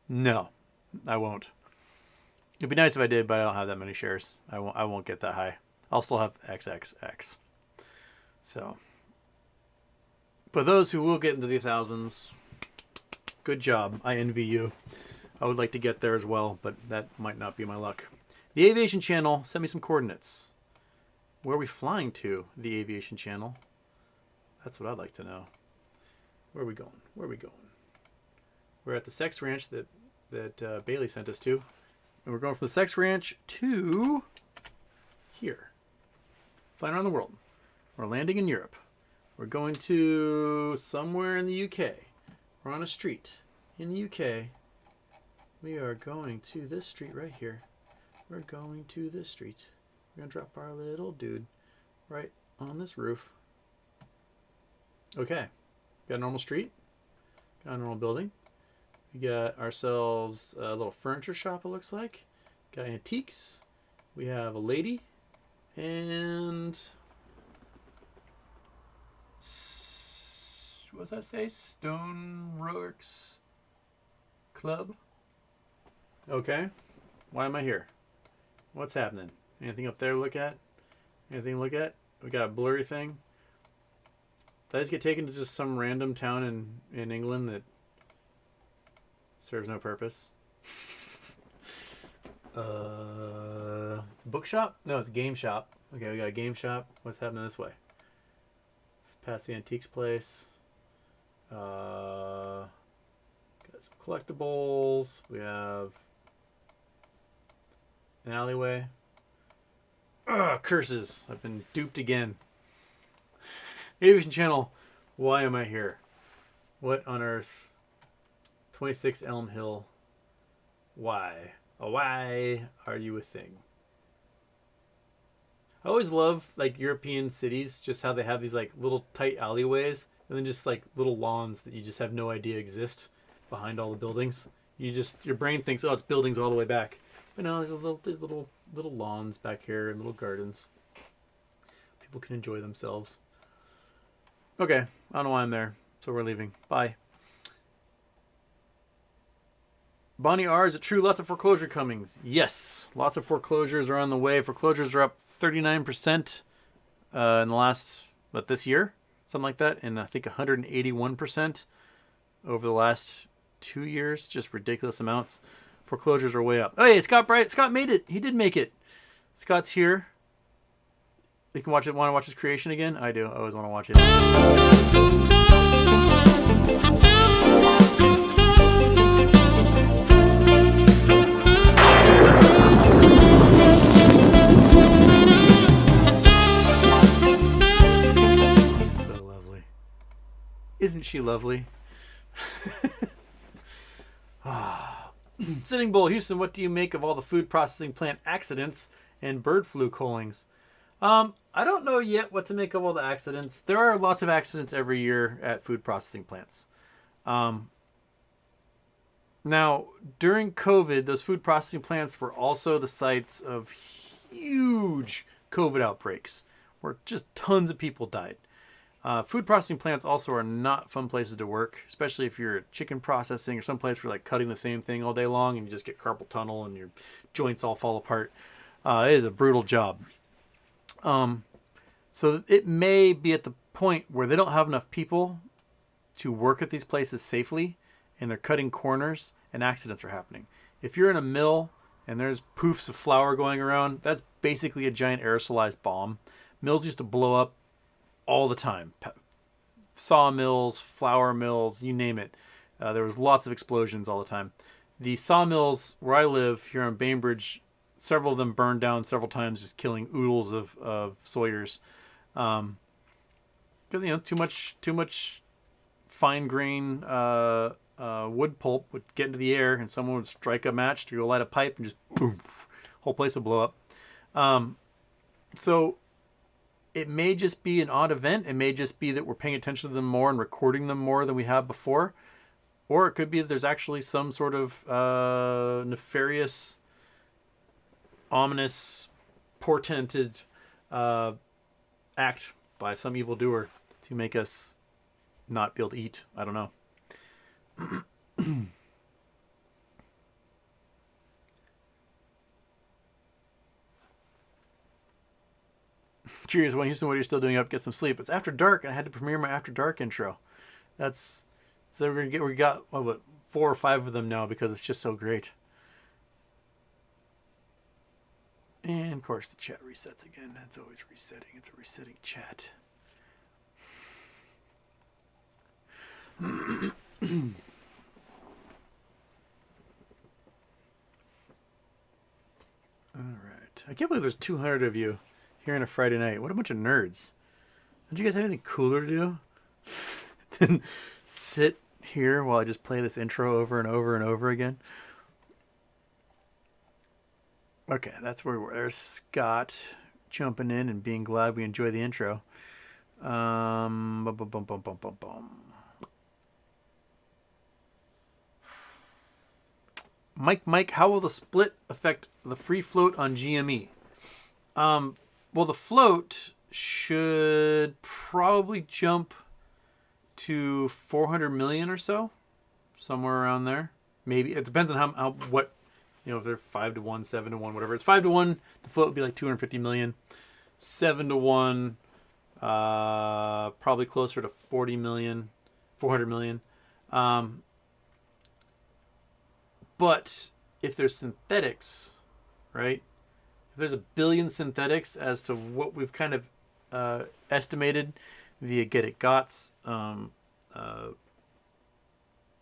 No, I won't. It'd be nice if I did, but I don't have that many shares. I won't get that high. I'll still have XXX. So, but those who will get into the thousands, good job. I envy you. I would like to get there as well, but that might not be my luck. The Aviation Channel, send me some coordinates. Where are we flying to, the Aviation Channel? That's what I'd like to know. Where are we going? Where are we going? We're at the Sex Ranch that Bailey sent us to. And we're going from the Sex Ranch to here. Flying around the world. We're landing in Europe. We're going to somewhere in the UK. We're on a street in the UK. We are going to this street right here. We're going to this street. We're going to drop our little dude right on this roof. Okay. Got a normal street. Got a normal building. We got ourselves a little furniture shop, it looks like. Got antiques. We have a lady. And... what does that say? Stoneworks Club. Okay. Why am I here? What's happening? Anything up there to look at? Anything to look at? We got a blurry thing. Did I just get taken to just some random town in England that serves no purpose? It's a bookshop? No, it's a game shop. Okay, we got a game shop. What's happening this way? Let's pass the antiques place. Got some collectibles. We have an alleyway. Ugh, curses. I've been duped again. Aviation Channel, why am I here? What on earth? 26 Elm Hill. Why? Oh, why are you a thing? I always love like European cities, just how they have these like little tight alleyways and then just like little lawns that you just have no idea exist behind all the buildings. Your brain thinks, oh, it's buildings all the way back. But no, there's little lawns back here and little gardens. People can enjoy themselves. Okay, I don't know why I'm there, so we're leaving. Bye. Bonnie R, is it true lots of foreclosure comings? Yes, lots of foreclosures are on the way. Foreclosures are up 39% in the last, this year? Something like that. And I think 181% over the last 2 years. Just ridiculous amounts. Foreclosures are way up. Oh, hey, Scott made it. He did make it. Scott's here. You can watch it. Want to watch his creation again? I do. I always want to watch it. So lovely. Isn't she lovely? Sitting Bull, Houston, what do you make of all the food processing plant accidents and bird flu callings? I don't know yet what to make of all the accidents. There are lots of accidents every year at food processing plants. Now, during COVID, those food processing plants were also the sites of huge COVID outbreaks where just tons of people died. Food processing plants also are not fun places to work, especially if you're chicken processing or someplace where you're like cutting the same thing all day long and you just get carpal tunnel and your joints all fall apart. It is a brutal job. So it may be at the point where they don't have enough people to work at these places safely and they're cutting corners and accidents are happening. If you're in a mill and there's poofs of flour going around, that's basically a giant aerosolized bomb. Mills used to blow up all the time. Sawmills, flour mills, you name it. There was lots of explosions all the time. The sawmills where I live here on Bainbridge, several of them burned down several times, just killing oodles of sawyers. Because too much fine grain wood pulp would get into the air, and someone would strike a match to go light a pipe, and just boom, whole place would blow up. So it may just be an odd event. It may just be that we're paying attention to them more and recording them more than we have before, or it could be that there's actually some sort of nefarious, ominous, portented act by some evildoer to make us not be able to eat. I don't know. Curious, when Houston, what are you still doing up? Get some sleep. It's after dark, and I had to premiere my after dark intro. So we got 4 or 5 of them now because it's just so great. And of course, the chat resets again. That's always resetting. It's a resetting chat. All right. I can't believe there's 200 of you here on a Friday night. What a bunch of nerds. Don't you guys have anything cooler to do than sit here while I just play this intro over and over and over again? Okay, that's where we were. There's Scott jumping in and being glad we enjoy the intro. Bum, bum, bum, bum, bum, bum, bum. Mike, how will the split affect the free float on GME? Well, the float should probably jump to 400 million or so, somewhere around there. Maybe it depends on how what, if they're 5-1, 7-1, whatever. It's 5-1. The float would be like 250 million. 7-1, probably closer to 40 million, 400 million. But if there's synthetics, right? If there's a billion synthetics as to what we've kind of estimated via Get It Got's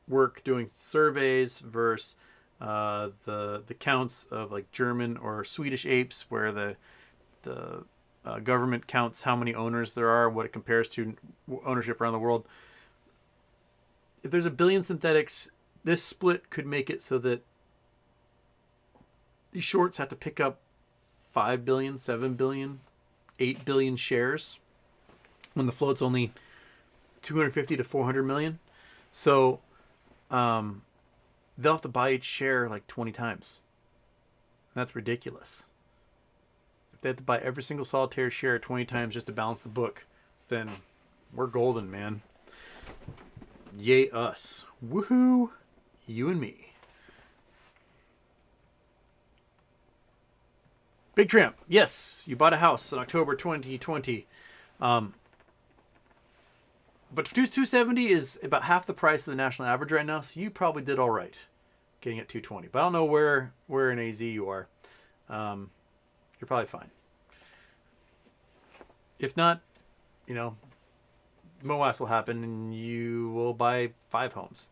work doing surveys versus the counts of like German or Swedish apes, where the government counts how many owners there are, what it compares to ownership around the world. If there's a billion synthetics, this split could make it so that these shorts have to pick up 5 billion, 7 billion, 8 billion shares when the float's only 250 to 400 million. So they'll have to buy each share like 20 times. That's ridiculous. If they have to buy every single solitaire share 20 times just to balance the book, then we're golden, man. Yay us. Woohoo! You and me. Big Tramp. Yes, you bought a house in October 2020. But 270 is about half the price of the national average right now, so you probably did all right getting at 220. But I don't know where in AZ you are. You're probably fine. If not, MOAS will happen and you will buy 5 homes.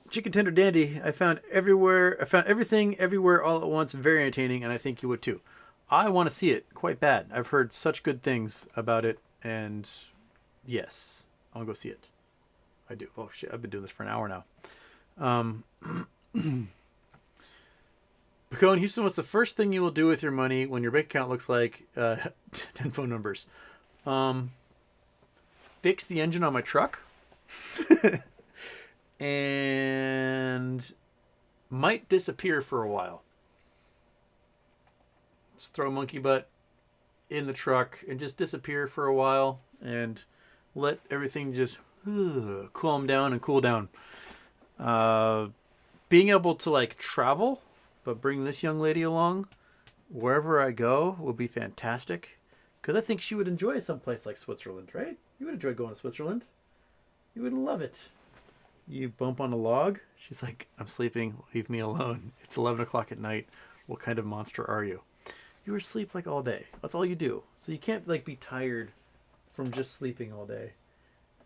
Chicken Tender Dandy, I found everything everywhere all at once very entertaining, and I think you would too. I want to see it quite bad. I've heard such good things about it, and yes, I'll go see it. I do. Oh shit, I've been doing this for an hour now. Pico in Houston, what's the first thing you will do with your money when your bank account looks like 10 phone numbers? Fix the engine on my truck. And might disappear for a while. Just throw monkey butt in the truck and just disappear for a while and let everything just calm down and cool down. Being able to like travel, but bring this young lady along wherever I go would be fantastic. Because I think she would enjoy someplace like Switzerland, right? You would enjoy going to Switzerland. You would love it. You bump on a log. She's like, I'm sleeping. Leave me alone. It's 11 o'clock at night. What kind of monster are you? You were asleep like all day. That's all you do. So you can't like be tired from just sleeping all day.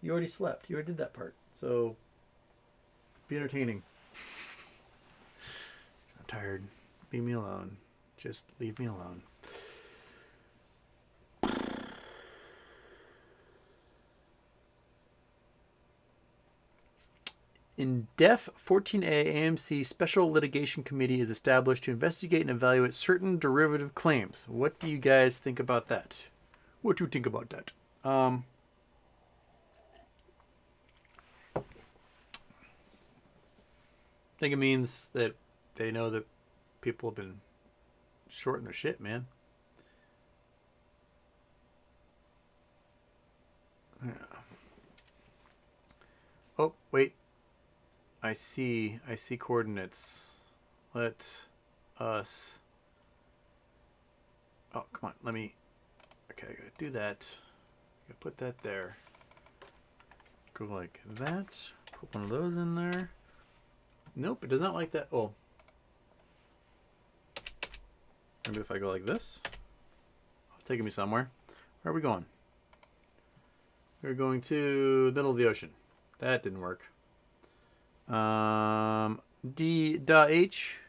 You already slept. You already did that part. So be entertaining. I'm tired. Leave me alone. Just leave me alone. In DEF 14A, AMC Special Litigation Committee is established to investigate and evaluate certain derivative claims. What do you guys think about that? What do you think about that? I think it means that they know that people have been shorting their shit, man. Yeah. Oh, wait. I see coordinates. Let us... Oh, come on. Let me... Okay, I gotta do that. I gotta put that there. Go like that. Put one of those in there. Nope, it does not like that. Oh. Maybe if I go like this. It's taking me somewhere. Where are we going? We're going to the middle of the ocean. That didn't work. D.H.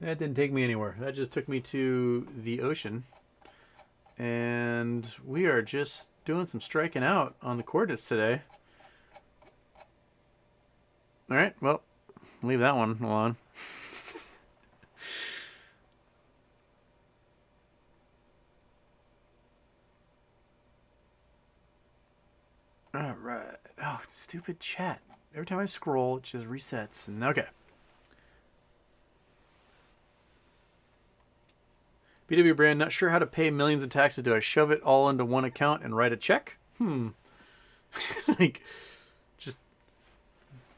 That didn't take me anywhere. That just took me to the ocean. And we are just doing some striking out on the coordinates today. Alright, well, leave that one alone. Stupid chat. Every time I scroll, it just resets. And okay. BW brand, not sure how to pay millions in taxes. Do I shove it all into one account and write a check? Like, just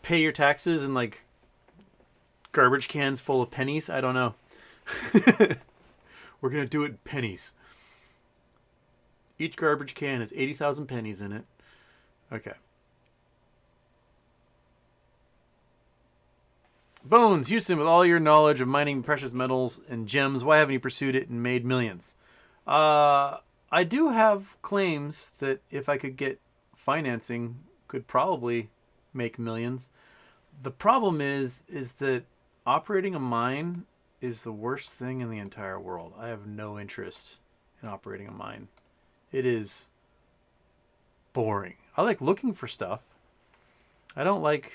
pay your taxes in like garbage cans full of pennies? I don't know. We're going to do it in pennies. Each garbage can has 80,000 pennies in it. Okay. Bones, Houston, with all your knowledge of mining precious metals and gems, why haven't you pursued it and made millions? I do have claims that if I could get financing, could probably make millions. The problem is that operating a mine is the worst thing in the entire world. I have no interest in operating a mine. It is boring. I like looking for stuff. I don't like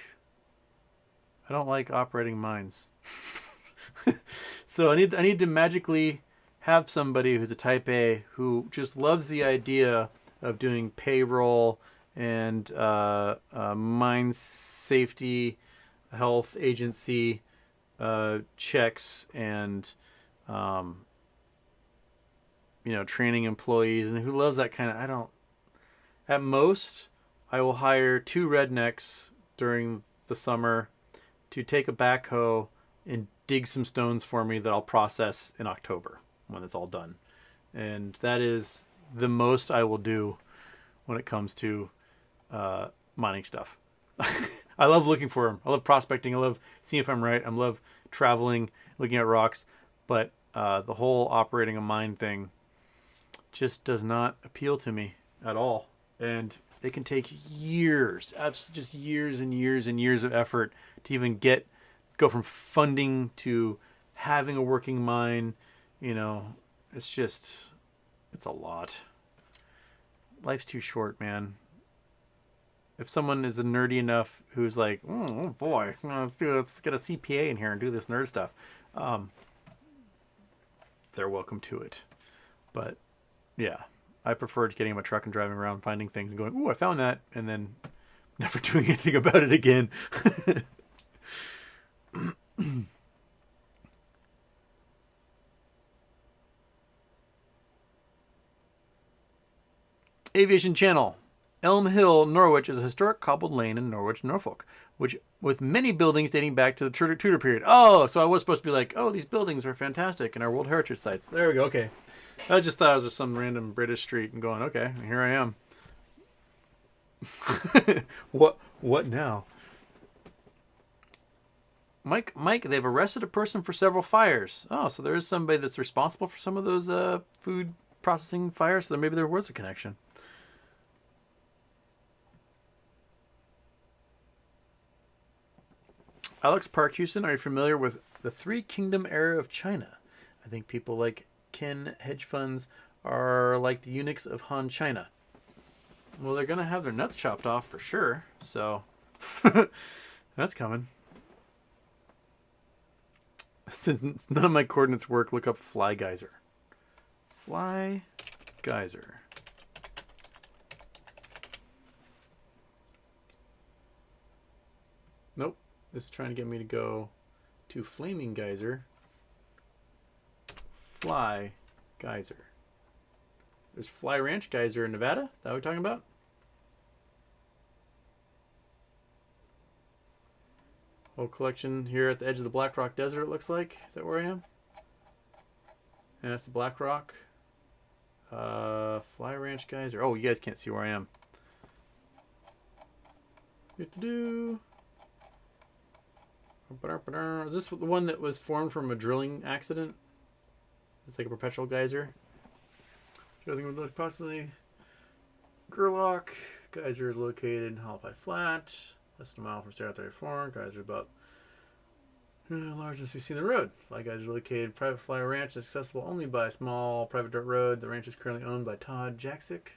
operating mines. So I need to magically have somebody who's a type A who just loves the idea of doing payroll and mine safety, health agency checks and training employees, and who loves that kind of. At most, I will hire 2 rednecks during the summer to take a backhoe and dig some stones for me that I'll process in October when it's all done. And that is the most I will do when it comes to mining stuff. I love looking for them. I love prospecting. I love seeing if I'm right. I love traveling, looking at rocks. But the whole operating a mine thing just does not appeal to me at all. And it can take years, just years and years and years of effort to even go from funding to having a working mine. It's a lot. Life's too short, man. If someone is a nerdy enough who's like, oh boy, let's get a CPA in here and do this nerd stuff, they're welcome to it. But yeah, I prefer getting in my truck and driving around, finding things and going, ooh, I found that, and then never doing anything about it again. Aviation Channel. Elm Hill, Norwich, is a historic cobbled lane in Norwich, Norfolk, which with many buildings dating back to the Tudor period. Oh, so I was supposed to be like, oh, these buildings are fantastic and are World Heritage Sites. There we go. Okay. I just thought it was just some random British street and going, okay, here I am. What now? Mike, they've arrested a person for several fires. Oh, so there is somebody that's responsible for some of those food processing fires. So maybe there was a connection. Alex Park, Houston, are you familiar with the Three Kingdom era of China? I think people like Ken hedge funds are like the eunuchs of Han China. Well, they're going to have their nuts chopped off for sure. So that's coming. Since none of my coordinates work, look up Fly Geyser. Fly Geyser. Nope. This is trying to get me to go to Flaming Geyser. Fly Geyser. There's Fly Ranch Geyser in Nevada. Is that what we're talking about? Whole collection here at the edge of the Black Rock Desert, it looks like. Is that where I am? And that's the Black Rock. Fly Ranch Geyser. Oh, you guys can't see where I am. Is this the one that was formed from a drilling accident? It's like a perpetual geyser. I think it would look possibly. Gerlach. Geyser is located in Halpai Flat. Less than a mile from State 34. Geyser about large as we see the road. Fly Geyser is located. Private Fly Ranch is accessible only by a small private dirt road. The ranch is currently owned by Todd Jaksic.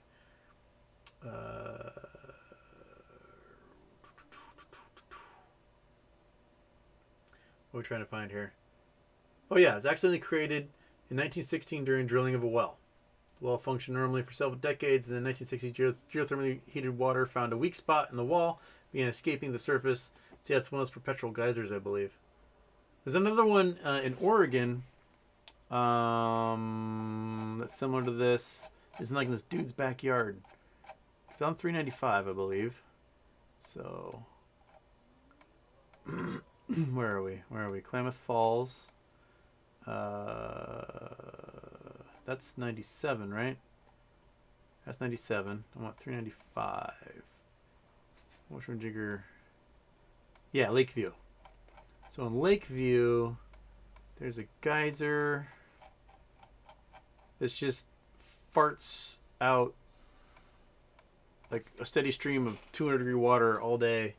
What are we trying to find here? Oh yeah, it was accidentally created in 1916 during drilling of a well. The well functioned normally for several decades. In the 1960s, geothermally heated water found a weak spot in the wall, began escaping the surface. So yeah, it's one of those perpetual geysers, I believe. There's another one in Oregon that's similar to this. It's like in this dude's backyard. It's on 395, I believe. So, where are we? Klamath Falls. That's 97, right? That's 97. I want 395. Which one, Jigger? Yeah, Lakeview. So in Lakeview, there's a geyser. This just farts out like a steady stream of 200-degree water all day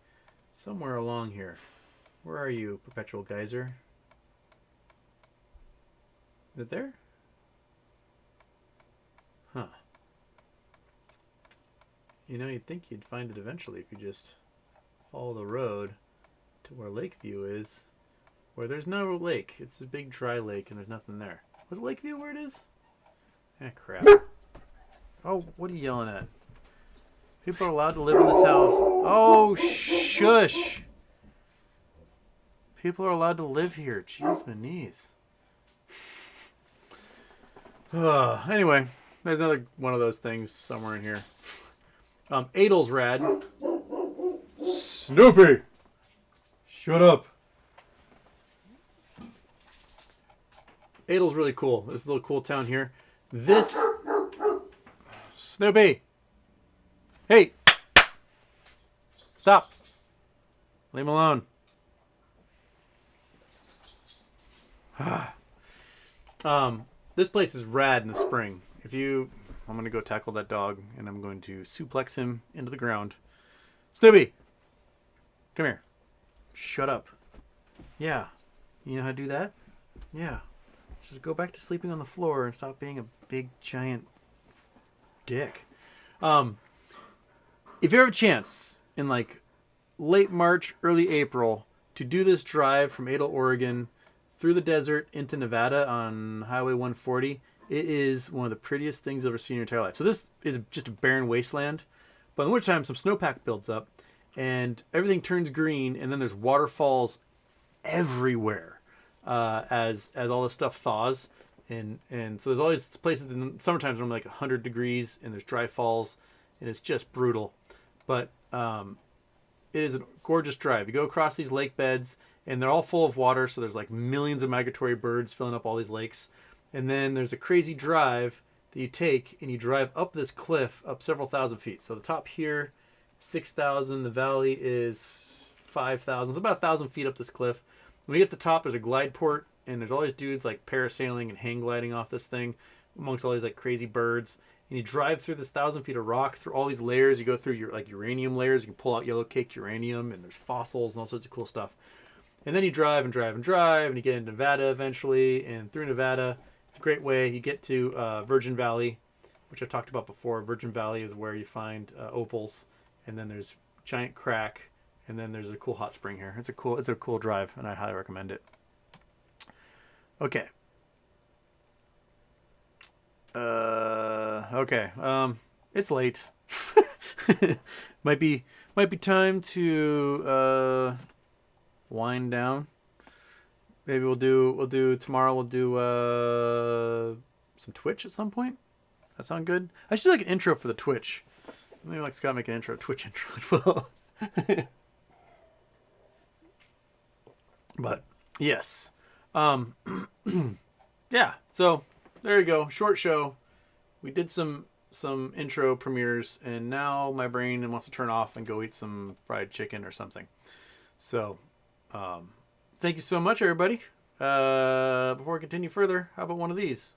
somewhere along here. Where are you, perpetual geyser? Is it there? Huh. You know, you'd think you'd find it eventually if you just follow the road to where Lakeview is, where there's no lake. It's a big dry lake and there's nothing there. Was Lakeview where it is? Eh, crap. Oh, what are you yelling at? People are allowed to live in this house. Oh, shush. People are allowed to live here. Jeez, my knees. Anyway, there's another one of those things somewhere in here. Adel's rad. Snoopy! Shut up. Adel's really cool. This little cool town here. This... Snoopy! Hey! Stop! Leave him alone. This place is rad in the spring. I'm going to go tackle that dog, and I'm going to suplex him into the ground. Snoopy! Come here. Shut up. Yeah. You know how to do that? Yeah. Just go back to sleeping on the floor and stop being a big, giant dick. If you have a chance in like late March, early April to do this drive from Adel, Oregon through the desert into Nevada on Highway 140, it is one of the prettiest things you've ever seen in your entire life. So this is just a barren wasteland, but in the wintertime some snowpack builds up and everything turns green, and then there's waterfalls everywhere as all this stuff thaws, and so there's all these places in the summertime when like 100 degrees and there's dry falls, and it's just brutal. But it is a gorgeous drive. You go across these lake beds, and they're all full of water, so there's like millions of migratory birds filling up all these lakes. And then there's a crazy drive that you take, and you drive up this cliff up several thousand feet. So the top here, 6,000. The valley is 5,000. It's about 1,000 feet up this cliff. When you get to the top, there's a glide port, and there's all these dudes like parasailing and hang gliding off this thing amongst all these like crazy birds. And you drive through this 1,000 feet of rock, through all these layers. You go through your like uranium layers. You can pull out yellow cake uranium, and there's fossils and all sorts of cool stuff. And then you drive and drive and drive, and you get into Nevada eventually. And through Nevada, it's a great way. You get to Virgin Valley, which I've talked about before. Virgin Valley is where you find opals, and then there's giant crack, and then there's a cool hot spring here. It's a cool drive, and I highly recommend it. Okay. Okay. It's late. might be time to wind down. Maybe we'll do tomorrow. We'll do some Twitch at some point. That sound good? I should do like an intro for the Twitch. Maybe like Scott make an intro, Twitch intro as well. But yes, yeah. So there you go. Short show. We did some intro premieres, and now my brain wants to turn off and go eat some fried chicken or something. So, thank you so much, everybody. Before we continue further, how about one of these?